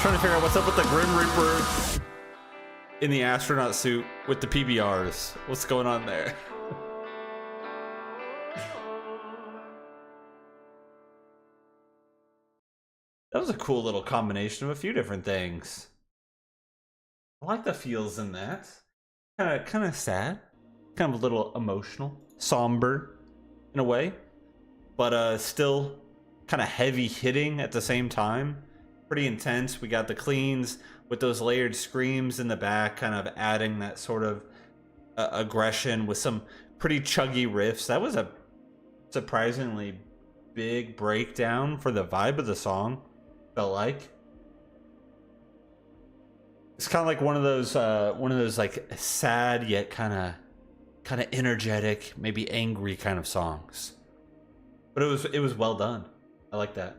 Trying to figure out what's up with the Grim Reaper in the astronaut suit with the PBRs. What's going on there? That was a cool little combination of a few different things. I like the feels in that. Kind of sad, kind of a little emotional, somber in a way, but still kind of heavy hitting at the same time. Pretty intense. We got the cleans with those layered screams in the back, kind of adding that sort of aggression with some pretty chuggy riffs. That was a surprisingly big breakdown for the vibe of the song, felt like. It's kind of like one of those like sad yet kind of energetic, maybe angry kind of songs. But it was well done. I like that.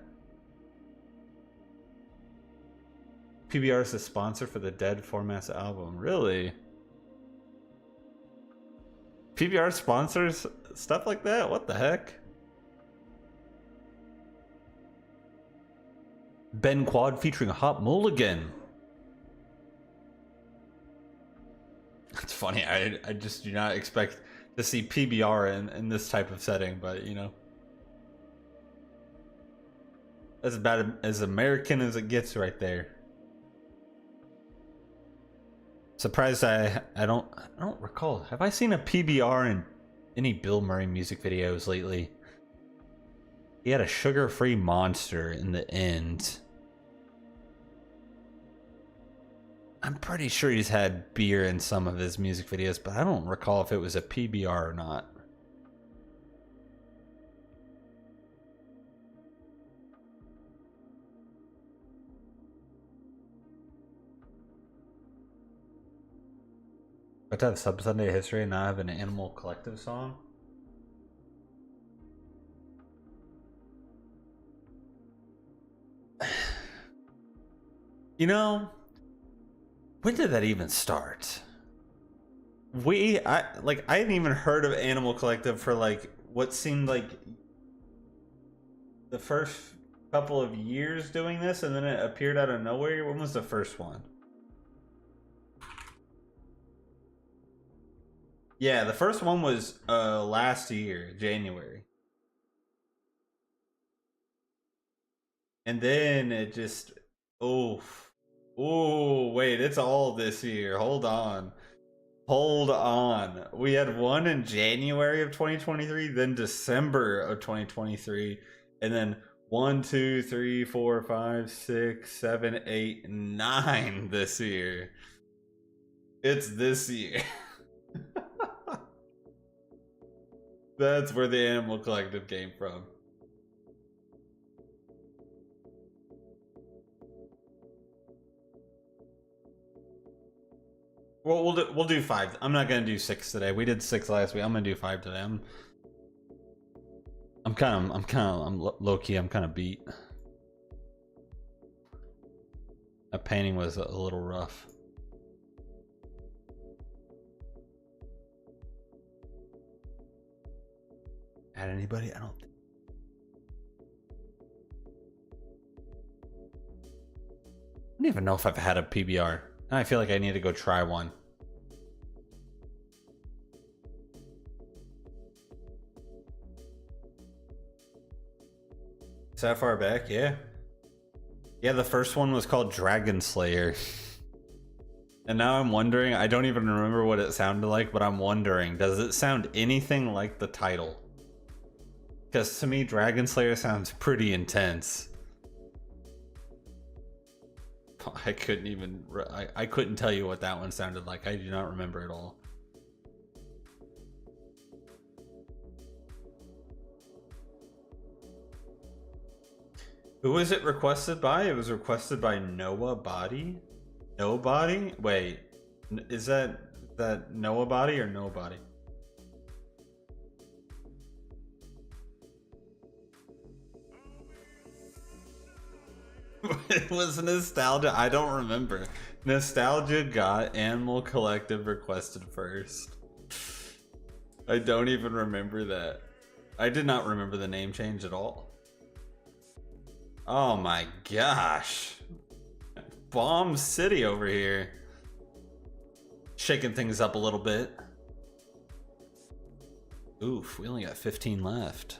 PBR is the sponsor for the Dead Formats album. Really? PBR sponsors stuff like that? What the heck? Ben Quad featuring Hot Mulligan. It's funny. I just do not expect to see PBR in this type of setting, but you know. That's about as American as it gets right there. Surprised I don't recall. Have I seen a PBR in any Bill Murray music videos lately? He had a sugar-free monster in the end. I'm pretty sure he's had beer in some of his music videos, but I don't recall if it was a PBR or not. But to have Sub Sunday history and not have an Animal Collective song? You know, when did that even start? I hadn't even heard of Animal Collective for like what seemed like the first couple of years doing this, and then it appeared out of nowhere. When was the first one? Yeah, the first one was last year, January. And then it just wait, it's all this year. Hold on. We had one in January of 2023, then December of 2023, and then 1, 2, 3, 4, 5, 6, 7, 8, 9 this year. It's this year. That's where the Animal Collective came from. Well, we'll do 5. I'm not gonna do 6 today. We did 6 last week. I'm gonna do 5 today. I'm low key. I'm kind of beat. That painting was a little rough. Add anybody? I don't even know if I've had a PBR. I feel like I need to go try one. Is that far back? Yeah. Yeah, the first one was called Dragon Slayer. And now I'm wondering, I don't even remember what it sounded like, but I'm wondering, does it sound anything like the title? Because to me, Dragon Slayer sounds pretty intense. I couldn't tell you what that one sounded like. I do not remember at all. Who was it requested by? It was requested by Noah Body? Nobody? Wait, is that Noah Body or Nobody? It was Nostalgia. I don't remember. Nostalgia got Animal Collective requested first. I don't even remember that. I did not remember the name change at all. Oh my gosh. Bomb City over here. Shaking things up a little bit. Oof, we only got 15 left.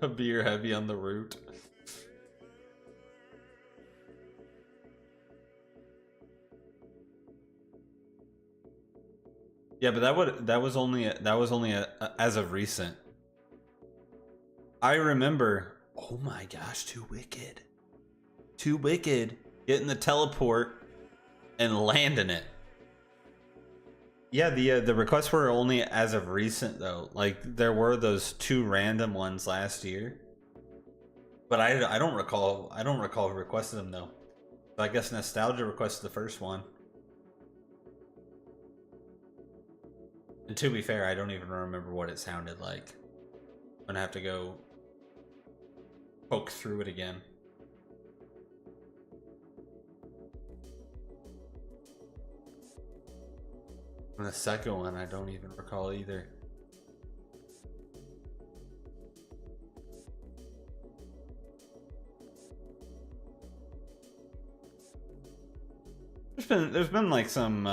A beer heavy on the root. Yeah, but that was only as of recent. I remember. Oh my gosh, Too Wicked. Too Wicked. Getting the teleport and landing it. Yeah, the requests were only as of recent though. Like there were those 2 random ones last year, but I don't recall requesting them though. So I guess Nostalgia requested the first one. And to be fair, I don't even remember what it sounded like. I'm gonna have to go poke through it again. And the second one, I don't even recall either. There's been like some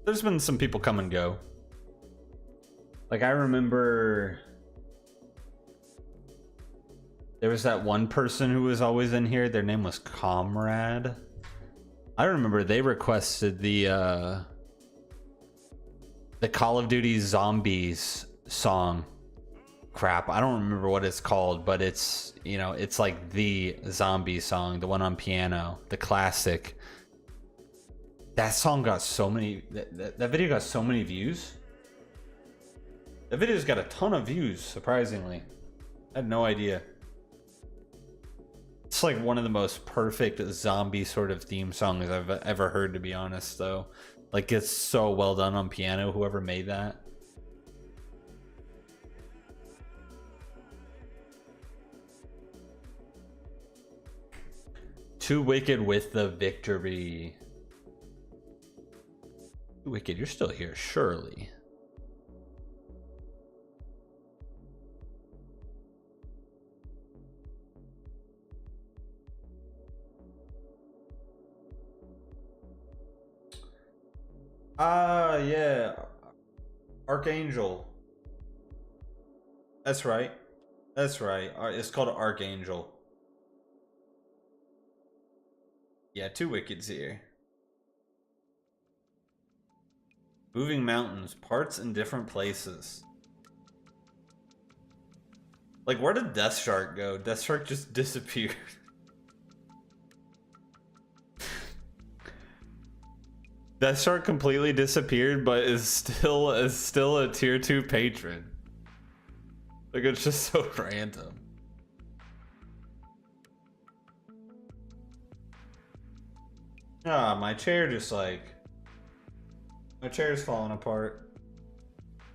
there's been some people come and go. Like I remember there was that one person who was always in here. Their name was Comrade. I remember they requested the Call of Duty Zombies song. Crap, I don't remember what it's called, but it's, you know, it's like the zombie song, the one on piano, the classic. That song got so many, that video got so many views. The video's got a ton of views, surprisingly. I had no idea. It's like one of the most perfect zombie sort of theme songs I've ever heard, to be honest, though. Like, it's so well done on piano, whoever made that. Too Wicked with the victory. Too Wicked, you're still here, surely. Yeah. Archangel. That's right. That's right. It's called Archangel. Yeah, Too Wicked's here. Moving mountains, parts in different places. Like, where did Death Shark go? Death Shark just disappeared. Death Shark completely disappeared, but is still a tier 2 patron. Like, it's just so random. Ah, my chair just like... My chair's falling apart.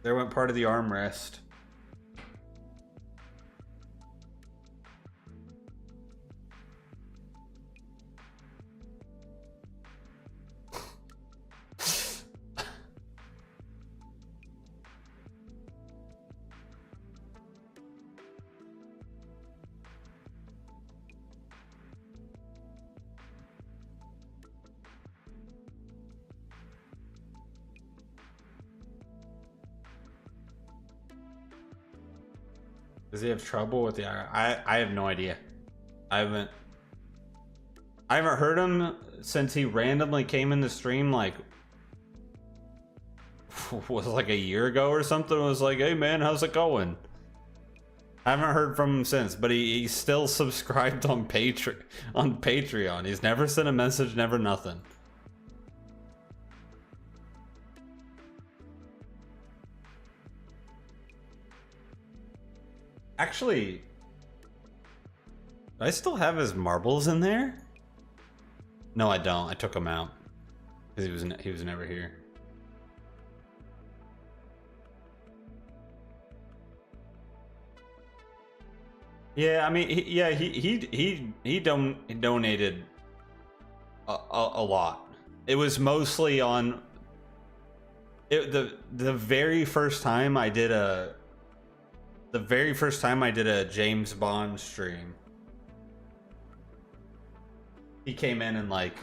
There went part of the armrest. Does he have trouble with the I have no idea. I haven't heard him since he randomly came in the stream, like was like a year ago or something. It was like, hey man, how's it going? I haven't heard from him since, but he's still subscribed on Patreon. He's never sent a message, never nothing. Actually, do I still have his marbles in there? No, I don't. I took him out because he was never here. Yeah, I mean, he donated a lot. It was mostly on the very first time I did a. The very first time I did a James Bond stream, he came in and like...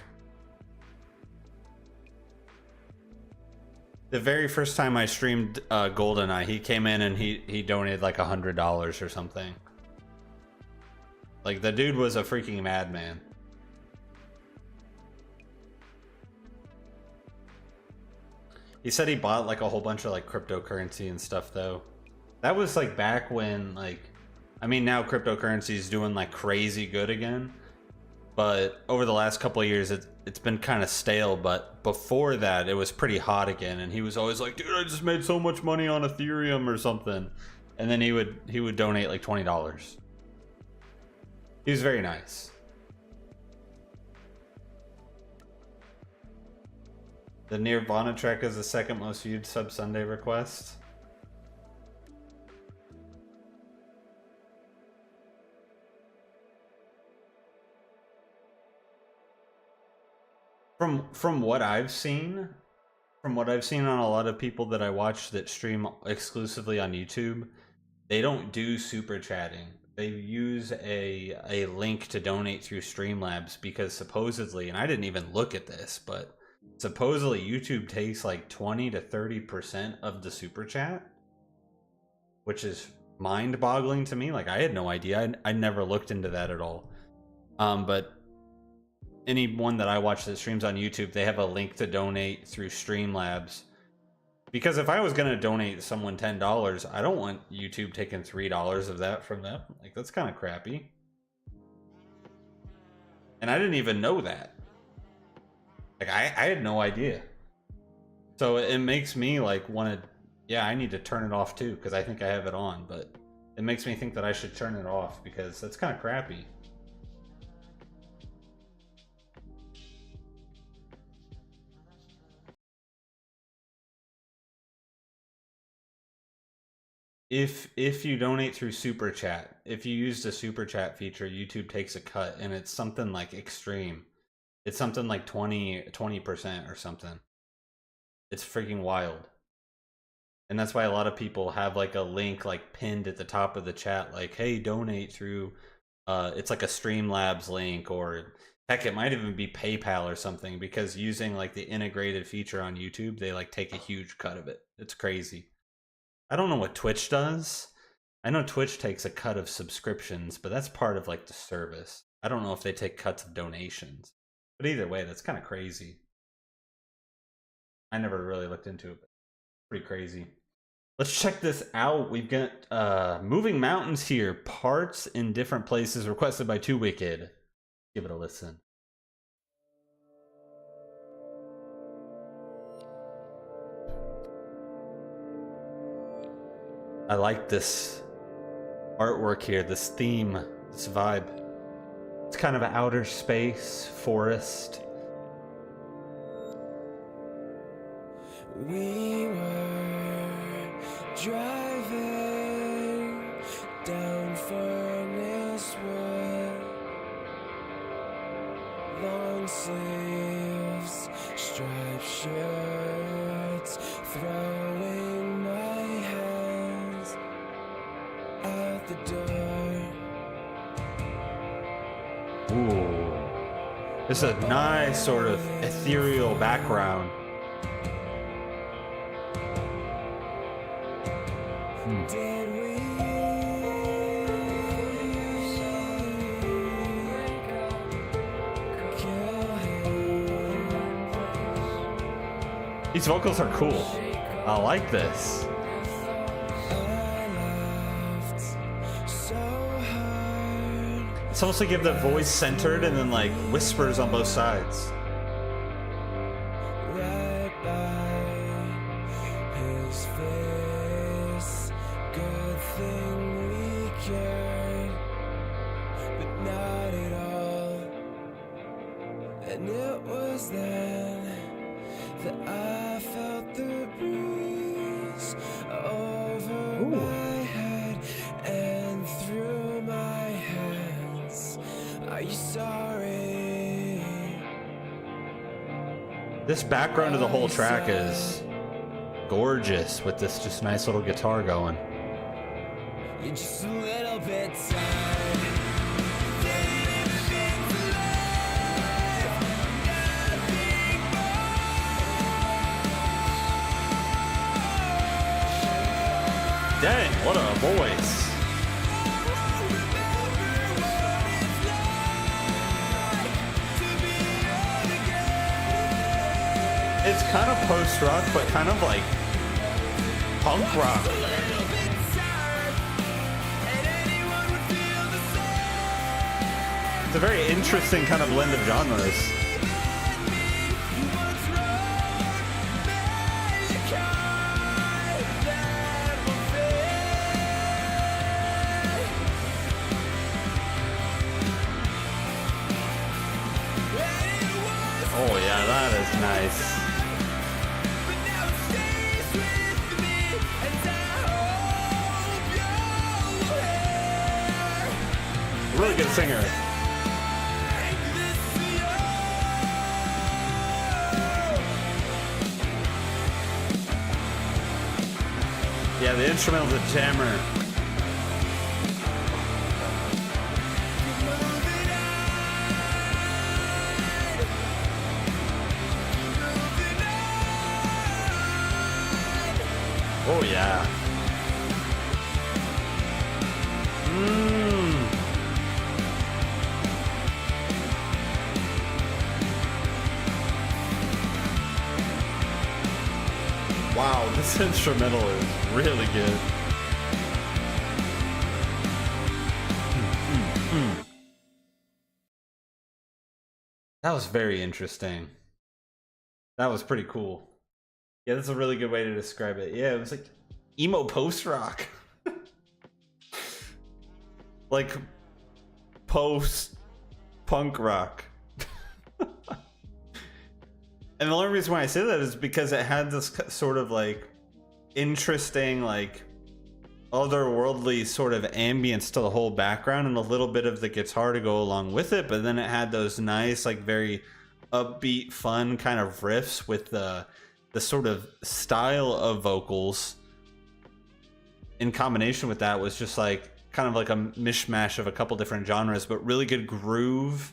The very first time I streamed GoldenEye, he came in and he donated like $100 or something. Like, the dude was a freaking madman. He said he bought like a whole bunch of like cryptocurrency and stuff though. That was like back when like, I mean now cryptocurrency is doing like crazy good again. But over the last couple of years it's been kind of stale, but before that it was pretty hot again, and he was always like, dude, I just made so much money on Ethereum or something. And then he would donate like $20. He was very nice. The Nirvana track is the second most viewed sub Sunday request. From what I've seen, on a lot of people that I watch that stream exclusively on YouTube, they don't do super chatting. They use a link to donate through Streamlabs because supposedly, and I didn't even look at this, but supposedly YouTube takes like 20 to 30% of the super chat, which is mind-boggling to me. Like, I had no idea. I never looked into that at all. But anyone that I watch that streams on YouTube, they have a link to donate through Streamlabs. Because if I was going to donate someone $10, I don't want YouTube taking $3 of that from them. Like, that's kind of crappy. And I didn't even know that. Like, I had no idea. So it makes me like want to, yeah, I need to turn it off too, because I think I have it on, but it makes me think that I should turn it off because that's kind of crappy. If you donate through Super Chat, if you use the Super Chat feature, YouTube takes a cut, and it's something like extreme. It's something like 20% or something. It's freaking wild. And that's why a lot of people have like a link like pinned at the top of the chat, like, hey, donate through, it's like a Streamlabs link, or heck, it might even be PayPal or something, because using like the integrated feature on YouTube, they like take a huge cut of it. It's crazy. I don't know what Twitch does. I know Twitch takes a cut of subscriptions, but that's part of like the service. I don't know if they take cuts of donations. But either way, that's kind of crazy. I never really looked into it, but pretty crazy. Let's check this out. We've got Moving Mountains here. Parts in Different Places, requested by Too Wicked. Give it a listen. I like this artwork here, this theme, this vibe. It's kind of outer space, forest. We were driving down Furnace Wood, long sleeves, striped shirts, throwing my hands out the door. Ooh. This is a nice sort of ethereal background. Did we kill him? These vocals are cool. I like this. I laughed so hard. It's almost like you have the voice centered and then like whispers on both sides. Right by his face. Good thing we cared, but not at all. And it was then that I felt the breeze over my head and through my hands. Are you sorry? This background of the whole track is gorgeous with this just nice little guitar going. You're just a little bit tired. Dang, what a voice. It's kind of post rock, but kind of like punk rock. It's a very interesting kind of blend of genres. Oh yeah, that is nice. Really good singer. Yeah, the instrumental's a jammer. Oh yeah. Wow, this instrumental is really good. That was very interesting. That was pretty cool. Yeah, that's a really good way to describe it. Yeah, it was like emo post rock. Like post punk rock. And the only reason why I say that is because it had this sort of like interesting, like otherworldly sort of ambience to the whole background and a little bit of the guitar to go along with it. But then it had those nice, like very upbeat, fun kind of riffs with the sort of style of vocals in combination with that was just like kind of like a mishmash of a couple different genres, but really good groove.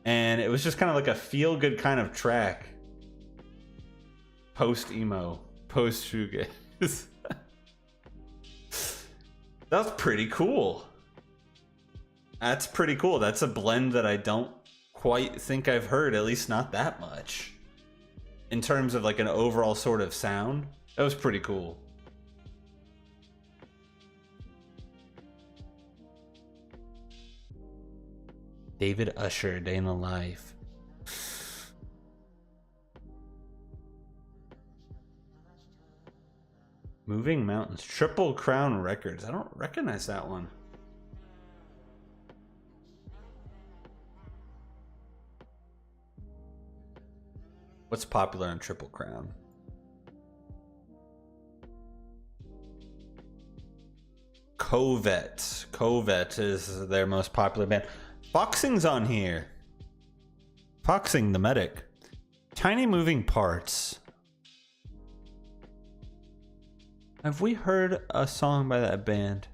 And it was just kind of like a feel good kind of track. Post emo, post shoegaze. That's pretty cool. That's pretty cool. That's a blend that I don't quite think I've heard, at least not that much. In terms of like an overall sort of sound, that was pretty cool. David Usher, Day in the Life. Moving Mountains, Triple Crown Records. I don't recognize that one. What's popular on Triple Crown? Covet. Covet is their most popular band. Foxing's on here. Foxing the Medic. Tiny Moving Parts. Have we heard a song by that band?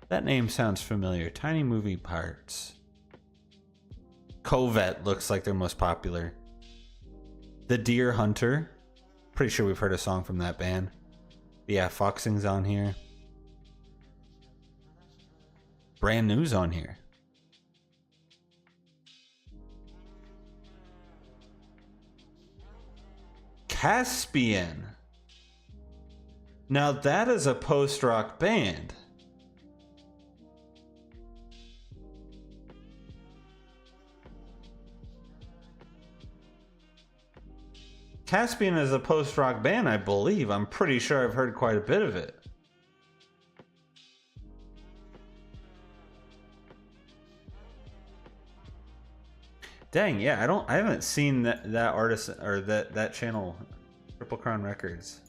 That name sounds familiar. Tiny Moving Parts. Covet looks like their most popular. The Deer Hunter. Pretty sure we've heard a song from that band. Yeah, Foxing's on here. Brand New's on here. Caspian. Now that is a post-rock band. Caspian is a post-rock band, I believe. I'm pretty sure I've heard quite a bit of it. Dang, yeah, I haven't seen that artist or that channel, Triple Crown Records.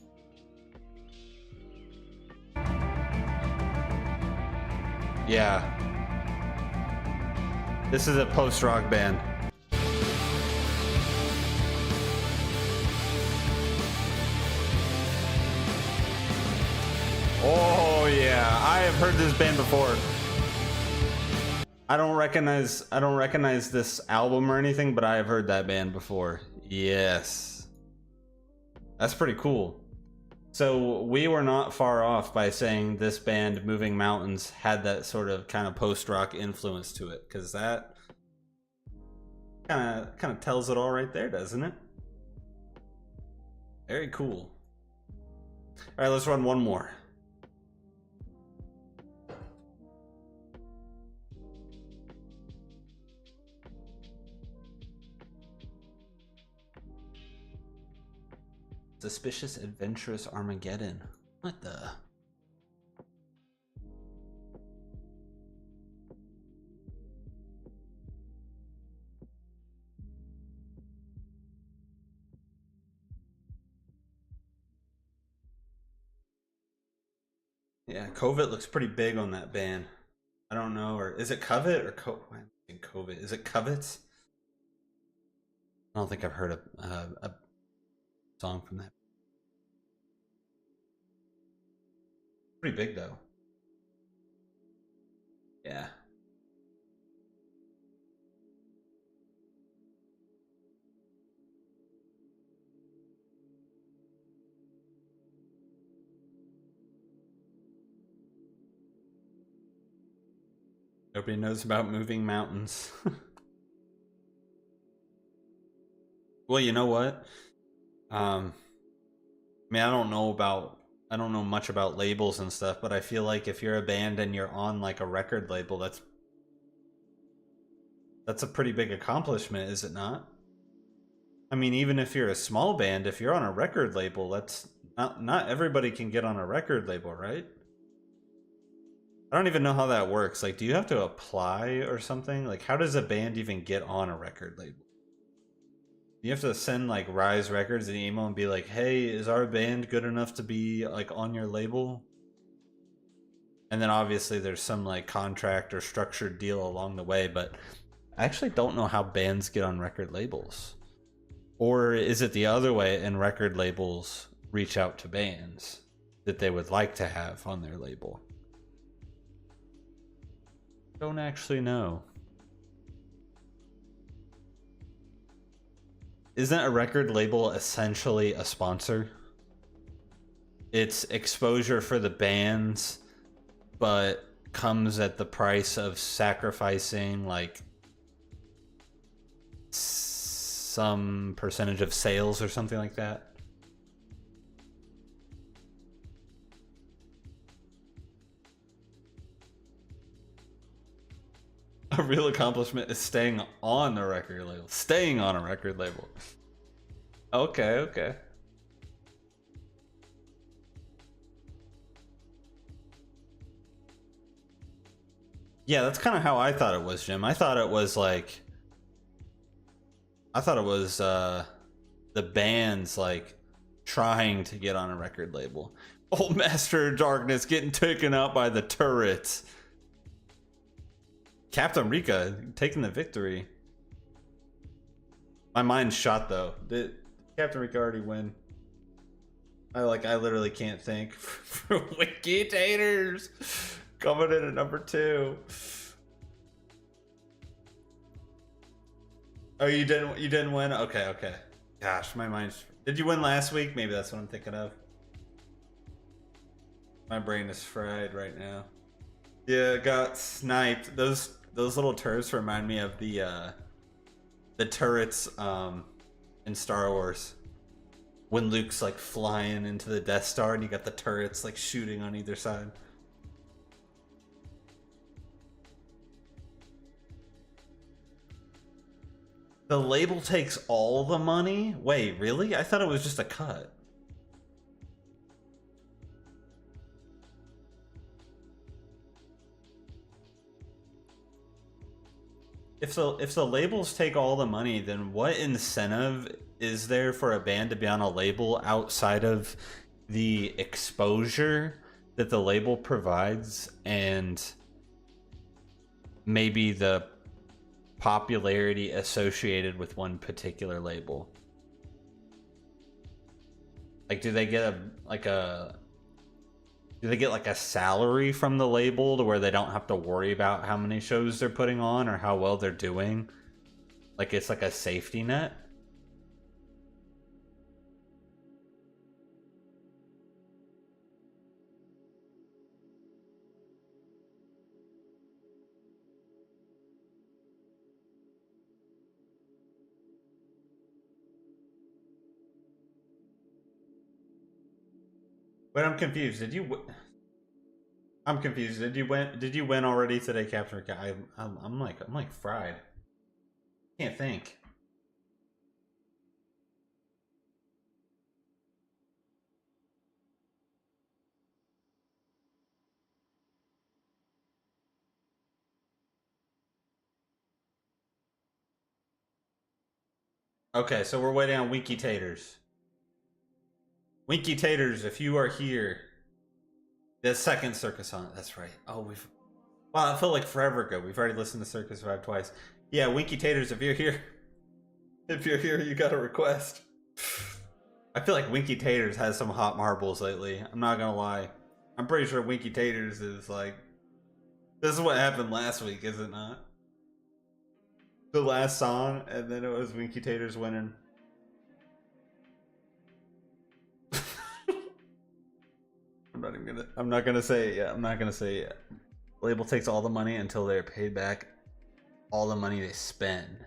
Yeah. This is a post-rock band. Oh yeah, I have heard this band before. I don't recognize this album or anything, but I have heard that band before. Yes. That's pretty cool. So we were not far off by saying this band, Moving Mountains, had that sort of kind of post-rock influence to it, because that kind of tells it all right there, doesn't it? Very cool. All right, let's run one more. Suspicious Adventurous Armageddon. What the? Yeah, Covet looks pretty big on that band. I don't know, or is it Covet or Covet? Is it Covet? I don't think I've heard a song from that. Pretty big though. Yeah. Nobody knows about moving mountains. Well, you know what? I mean, I don't know much about labels and stuff, but I feel like if you're a band and you're on like a record label, that's a pretty big accomplishment, is it not? I mean, even if you're a small band, if you're on a record label, that's not everybody can get on a record label, right? I don't even know how that works. Like, do you have to apply or something? Like, how does a band even get on a record label? You have to send like Rise Records an email and be like, "Hey, is our band good enough to be like on your label?" And then obviously there's some like contract or structured deal along the way, but I actually don't know how bands get on record labels. Or is it the other way and record labels reach out to bands that they would like to have on their label? Don't actually know. Isn't a record label essentially a sponsor? It's exposure for the bands, but comes at the price of sacrificing like some percentage of sales or something like that. A real accomplishment is staying on a record label. Staying on a record label. Okay, okay. Yeah, that's kind of how I thought it was, Jim. I thought it was the band's like trying to get on a record label. Old Master of Darkness getting taken out by the turrets. Captain Rika taking the victory. My mind's shot though. Did Captain Rika already win? I literally can't think. For Wiki Taters coming in at number 2. Oh, you didn't win? Okay, okay. Gosh, my mind's... Did you win last week? Maybe that's what I'm thinking of. My brain is fried right now. Yeah, got sniped. Those little turrets remind me of the turrets in Star Wars. When Luke's like flying into the Death Star and you got the turrets like shooting on either side. The label takes all the money? Wait, really? I thought it was just a cut. If the labels take all the money, then what incentive is there for a band to be on a label outside of the exposure that the label provides and maybe the popularity associated with one particular label? Like, do they get a salary from the label to where they don't have to worry about how many shows they're putting on or how well they're doing? Like, it's like a safety net? But I'm confused. I'm confused. Did you win? Did you win already today, Captain? I'm like fried. Can't think. Okay, so we're waiting on Winky Taters. Winky Taters, if you are here, the second Circus on. That's right. Oh, we've. Wow, it felt like forever ago. We've already listened to Circus Survive twice. Yeah, Winky Taters, if you're here, you got a request. I feel like Winky Taters has some hot marbles lately. I'm not gonna lie. I'm pretty sure Winky Taters is like. This is what happened last week, is it not? The last song, and then it was Winky Taters winning. I'm not gonna say it yet. I'm not gonna say it yet. Label takes all the money until they're paid back all the money they spend.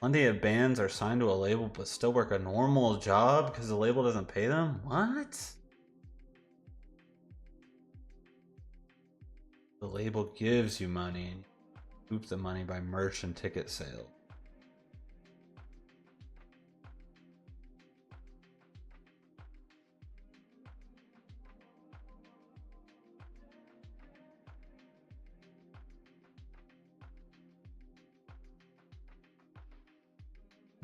Plenty of bands are signed to a label but still work a normal job because the label doesn't pay them? What? The label gives you money and you scoop the money by merch and ticket sales.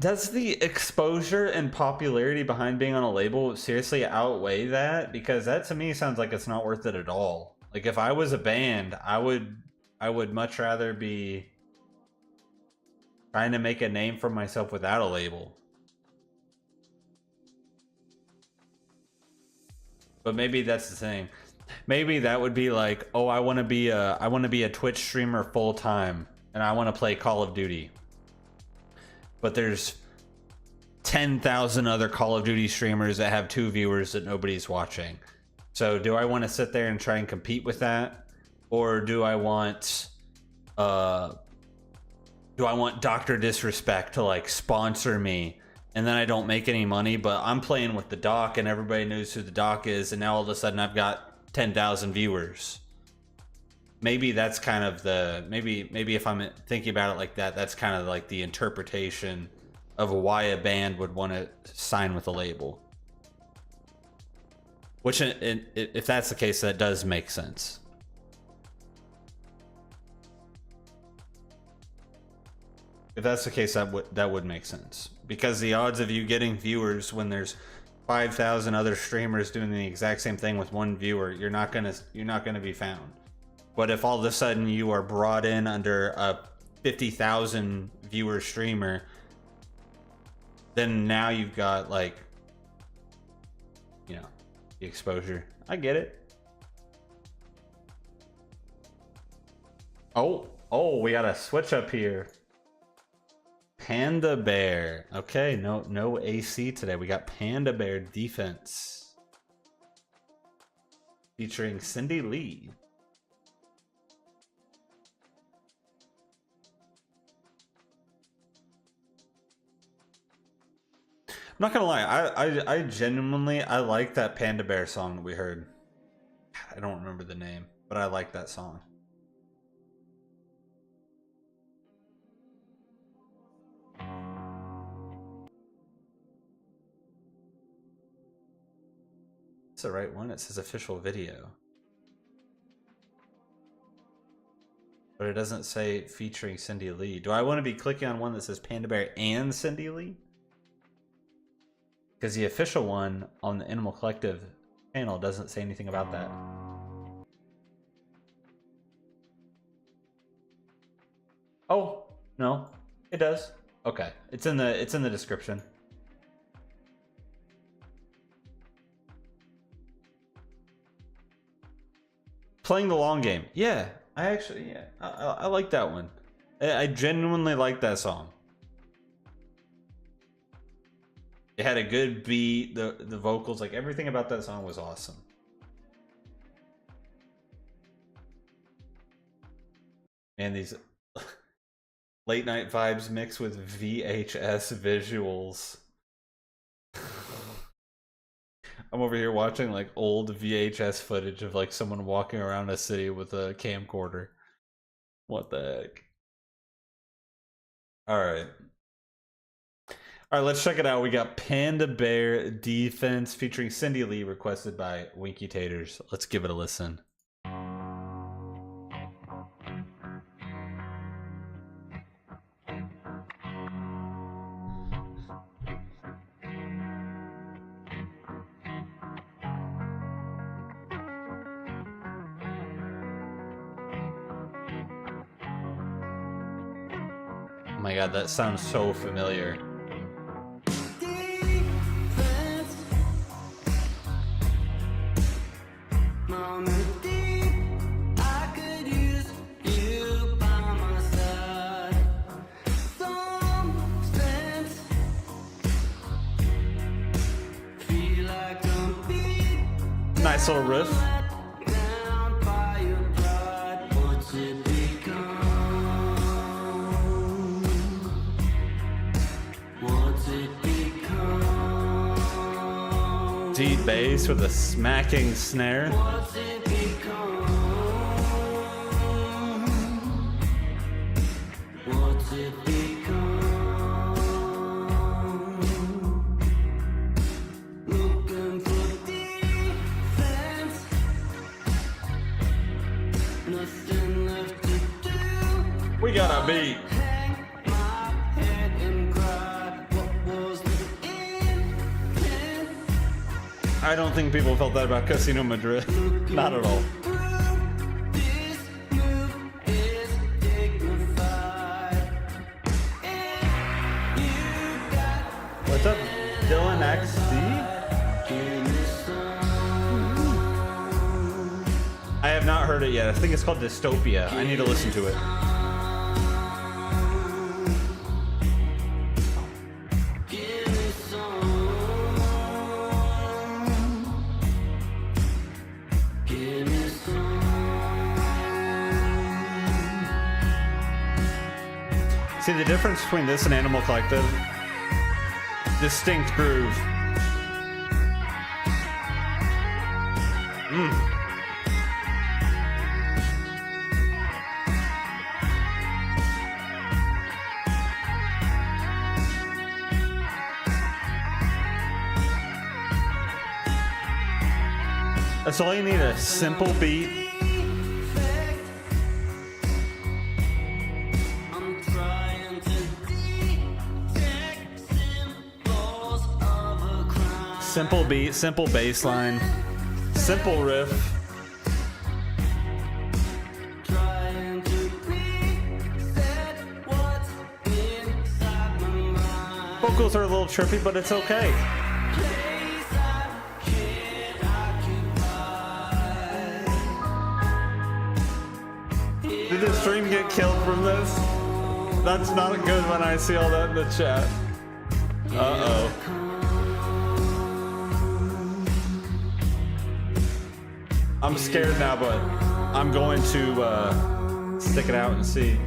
Does the exposure and popularity behind being on a label seriously outweigh that? Because that to me sounds like it's not worth it at all. Like if I was a band, I would much rather be trying to make a name for myself without a label. But maybe that's the thing. Maybe that would be like, oh, I want to be a Twitch streamer full time and I want to play Call of Duty. But there's 10,000 other Call of Duty streamers that have 2 viewers that nobody's watching. So do I want to sit there and try and compete with that? Or do I want Dr. Disrespect to like sponsor me and then I don't make any money, but I'm playing with the doc and everybody knows who the doc is and now all of a sudden I've got 10,000 viewers. Maybe that's kind of the maybe if I'm thinking about it like that, that's kind of like the interpretation of why a band would want to sign with a label. Which, if that's the case, that does make sense. If that's the case, that would make sense, because the odds of you getting viewers when there's 5,000 other streamers doing the exact same thing with 1 viewer, you're not gonna be found. But if all of a sudden you are brought in under a 50,000 viewer streamer, then now you've got like, you know, the exposure. I get it. Oh, we got a switch up here. Panda Bear. Okay, no AC today. We got Panda Bear Defense featuring Cindy Lee. I'm not gonna lie, I genuinely like that Panda Bear song that we heard. I don't remember the name, but I like that song. It's the right one. It says official video, but it doesn't say featuring Cindy Lee. Do I want to be clicking on one that says Panda Bear and Cindy Lee? Because the official one on the Animal Collective channel doesn't say anything about that. Oh, no, it does. Okay, it's in the description. Playing the long game. Yeah, I like that one. I genuinely like that song. It had a good beat, the vocals, like everything about that song was awesome. Man, these late night vibes mixed with VHS visuals. I'm over here watching like old VHS footage of like someone walking around a city with a camcorder. What the heck? All right. All right, let's check it out. We got Panda Bear Defense featuring Cindy Lee, requested by Winky Taters. Let's give it a listen. Oh my god, that sounds so familiar. Nice little riff. Deep bass with a smacking snare. We got a beat. I don't think people felt that about Casino Madrid. Not at all. What's up, Dylan XD? I have not heard it yet. I think it's called Dystopia. I need to listen to it. See the difference between this and Animal Collective? Distinct groove. That's all you need, a simple beat. Simple beat, simple bass line, simple riff. Vocals are a little trippy, but it's okay. Did the stream get killed from this? That's not good when I see all that in the chat. Uh-oh. I'm scared now, but I'm going to stick it out and see.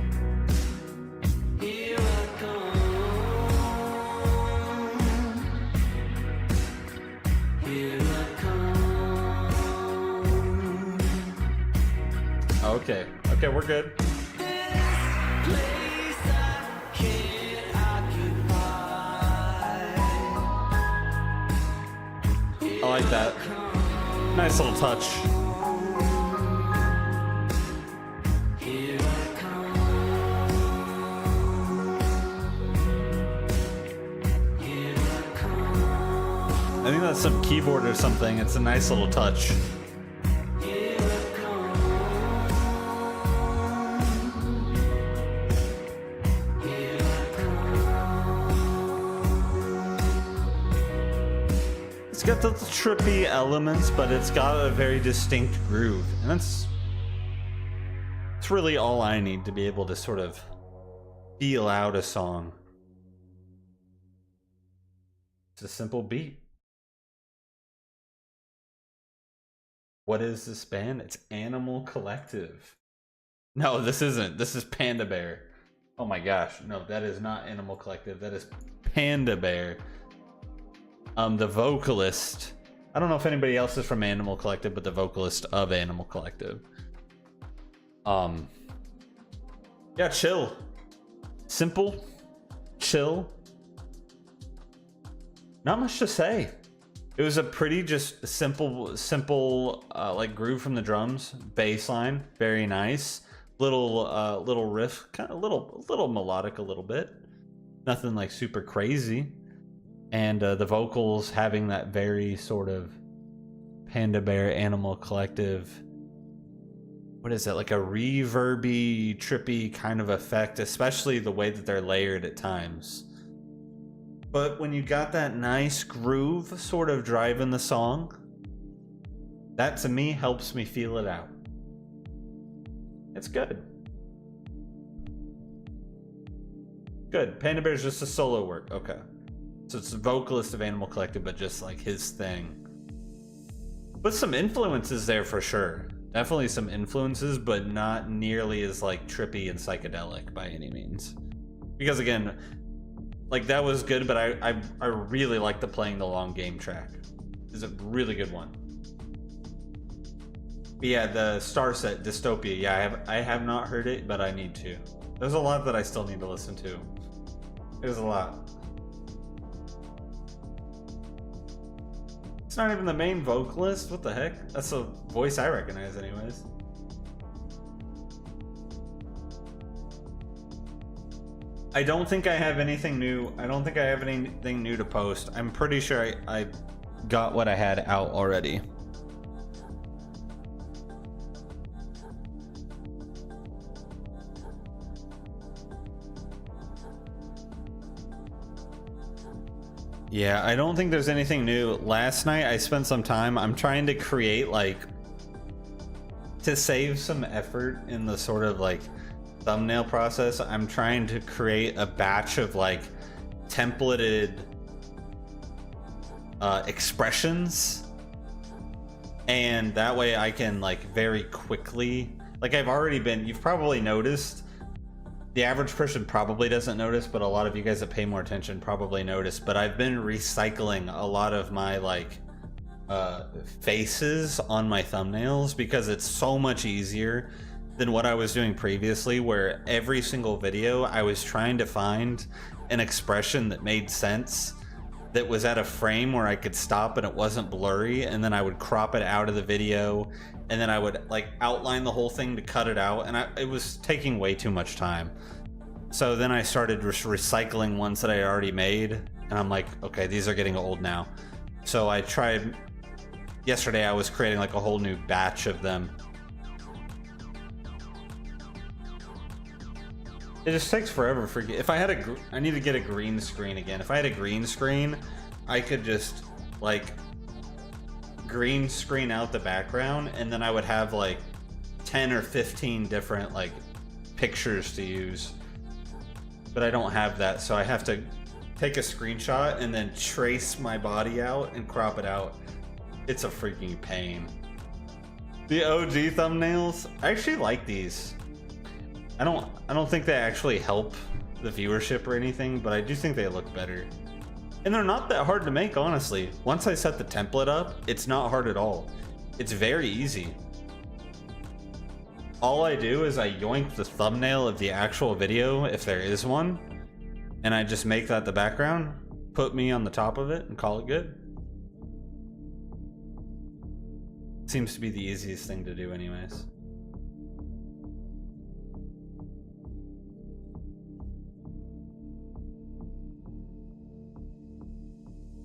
Okay, okay, we're good. I like that. Nice little touch. I think that's some keyboard or something. It's a nice little touch. It's got the trippy elements, but it's got a very distinct groove. And that's really all I need to be able to sort of feel out a song. It's a simple beat. What is this band? It's Animal Collective. No, this isn't. This is Panda Bear. Oh my gosh. No, that is not Animal Collective. That is Panda Bear. The vocalist, I don't know if anybody else is from Animal Collective, but the vocalist of Animal Collective. Yeah, chill. Simple, chill. Not much to say. It was a pretty just simple like groove from the drums, bass line, very nice. Little riff, kind of little melodic a little bit. Nothing like super crazy. And the vocals having that very sort of Panda Bear Animal Collective, what is it, like a reverby, trippy kind of effect, especially the way that they're layered at times. But when you got that nice groove sort of driving the song, that to me helps me feel it out. It's good. Good. Panda Bear's just a solo work. Okay. So it's the vocalist of Animal Collective, but just like his thing. With some influences there for sure. Definitely some influences, but not nearly as like trippy and psychedelic by any means. Because again, like that was good, but I really like the Playing the Long Game track. It's a really good one. But yeah, the Starset Dystopia. Yeah, I have not heard it, but I need to. There's a lot that I still need to listen to. There's a lot. It's not even the main vocalist. What the heck? That's a voice I recognize anyways. I don't think I have anything new. I don't think I have anything new to post. I'm pretty sure I got what I had out already. Yeah, I don't think there's anything new. Last night I spent some time, I'm trying to create like, to save some effort in the sort of like thumbnail process, I'm trying to create a batch of like templated expressions, and that way I can like very quickly, like you've probably noticed, the average person probably doesn't notice, but a lot of you guys that pay more attention probably notice, but I've been recycling a lot of my like faces on my thumbnails because it's so much easier than what I was doing previously, where every single video I was trying to find an expression that made sense, that was at a frame where I could stop and it wasn't blurry, and then I would crop it out of the video, and then I would like outline the whole thing to cut it out, and it was taking way too much time. So then I started recycling ones that I already made, and I'm like, okay, these are getting old now. So I tried, yesterday I was creating like a whole new batch of them. It just takes forever for, if I had I need to get a green screen again. If I had a green screen, I could just like green screen out the background, and then I would have like 10 or 15 different like pictures to use. But I don't have that, so I have to take a screenshot and then trace my body out and crop it out. It's a freaking pain. The OG thumbnails, I actually like these. I don't think they actually help the viewership or anything, but I do think they look better. And they're not that hard to make, honestly. Once I set the template up, it's not hard at all. It's very easy. All I do is I yoink the thumbnail of the actual video, if there is one, and I just make that the background, put me on the top of it, and call it good. Seems to be the easiest thing to do anyways.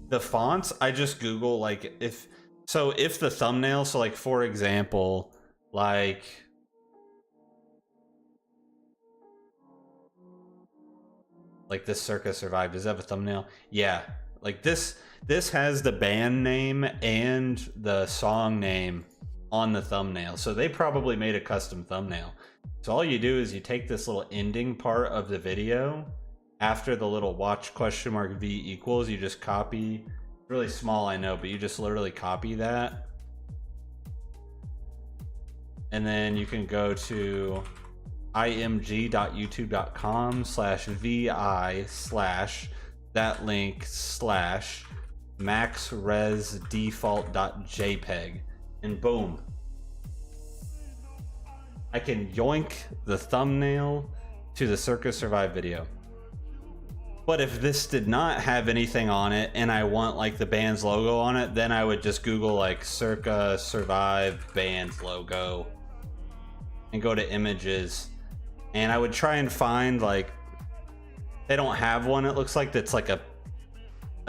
The fonts, I just Google like if the thumbnail, so like for example, like this Circa Survive, does that have a thumbnail? Yeah, like this has the band name and the song name on the thumbnail, so they probably made a custom thumbnail. So all you do is you take this little ending part of the video after the little watch $V equals, you just copy, really small I know, but you just literally copy that, and then you can go to img.youtube.com/vi/ that link / maxresdefault.jpg, and boom, I can yoink the thumbnail to the Circa Survive video. But if this did not have anything on it and I want like the band's logo on it, then I would just Google like Circa Survive band's logo and go to images, and I would try and find, like, they don't have one, it looks like, that's like a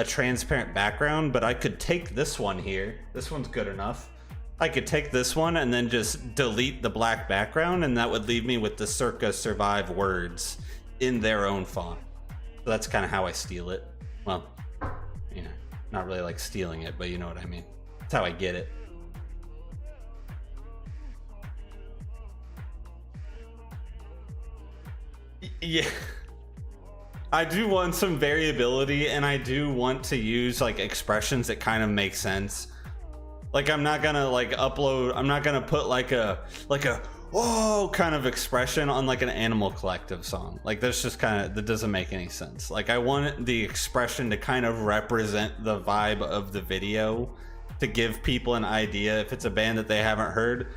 transparent background, but I could take this one here. This one's good enough. I could take this one and then just delete the black background, and that would leave me with the Circa Survive words in their own font. So that's kind of how I steal it. Well, you know, not really like stealing it, but you know what I mean. That's how I get it. Yeah. I do want some variability, and I do want to use like expressions that kind of make sense. Like, I'm not gonna like upload, I'm not gonna put like a whoa kind of expression on like an Animal Collective song. Like, that's just kind of, that doesn't make any sense. Like, I want the expression to kind of represent the vibe of the video, to give people an idea if it's a band that they haven't heard.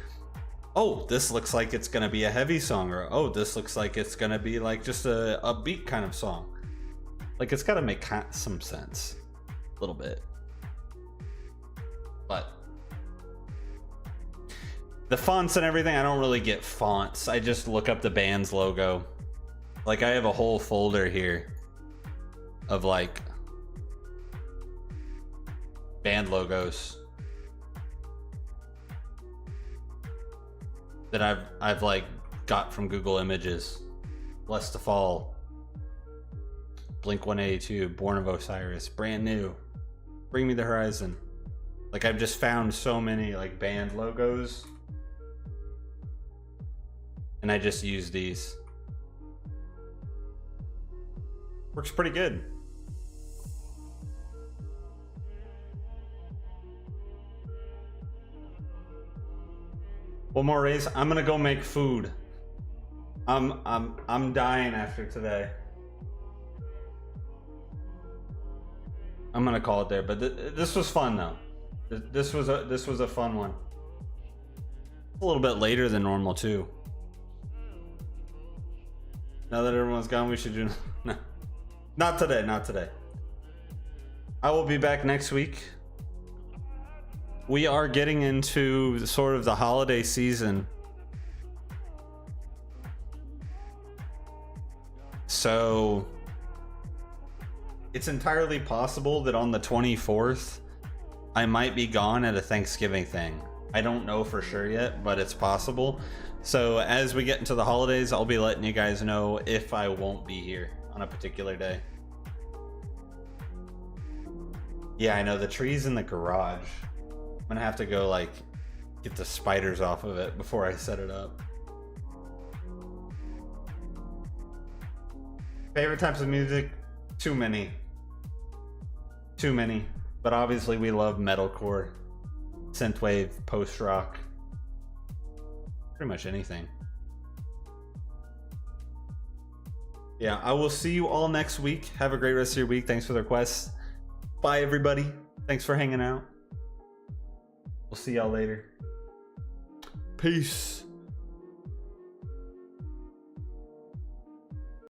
Oh, this looks like it's gonna be a heavy song, or oh, this looks like it's gonna be like just a upbeat kind of song. Like, it's gotta make some sense, a little bit. But the fonts and everything, I don't really get fonts. I just look up the band's logo. Like, I have a whole folder here of like band logos that I've like got from Google Images. Blessed to Fall, Blink-182, Born of Osiris, Brand New, Bring Me the Horizon. Like, I've just found so many like band logos, and I just use these. Works pretty good. One more race. I'm gonna go make food. I'm dying after today. I'm gonna call it there. But this was fun though. This was a fun one. A little bit later than normal too. Now that everyone's gone, we should do no. Not today. Not today. I will be back next week. We are getting into sort of the holiday season. So it's entirely possible that on the 24th, I might be gone at a Thanksgiving thing. I don't know for sure yet, but it's possible. So as we get into the holidays, I'll be letting you guys know if I won't be here on a particular day. Yeah, I know, the tree's in the garage. I'm gonna have to go like get the spiders off of it before I set it up. Favorite types of music? Too many. Too many. But obviously we love metalcore, synthwave, post-rock, pretty much anything. Yeah, I will see you all next week. Have a great rest of your week. Thanks for the requests. Bye, everybody. Thanks for hanging out. We'll see y'all later. Peace.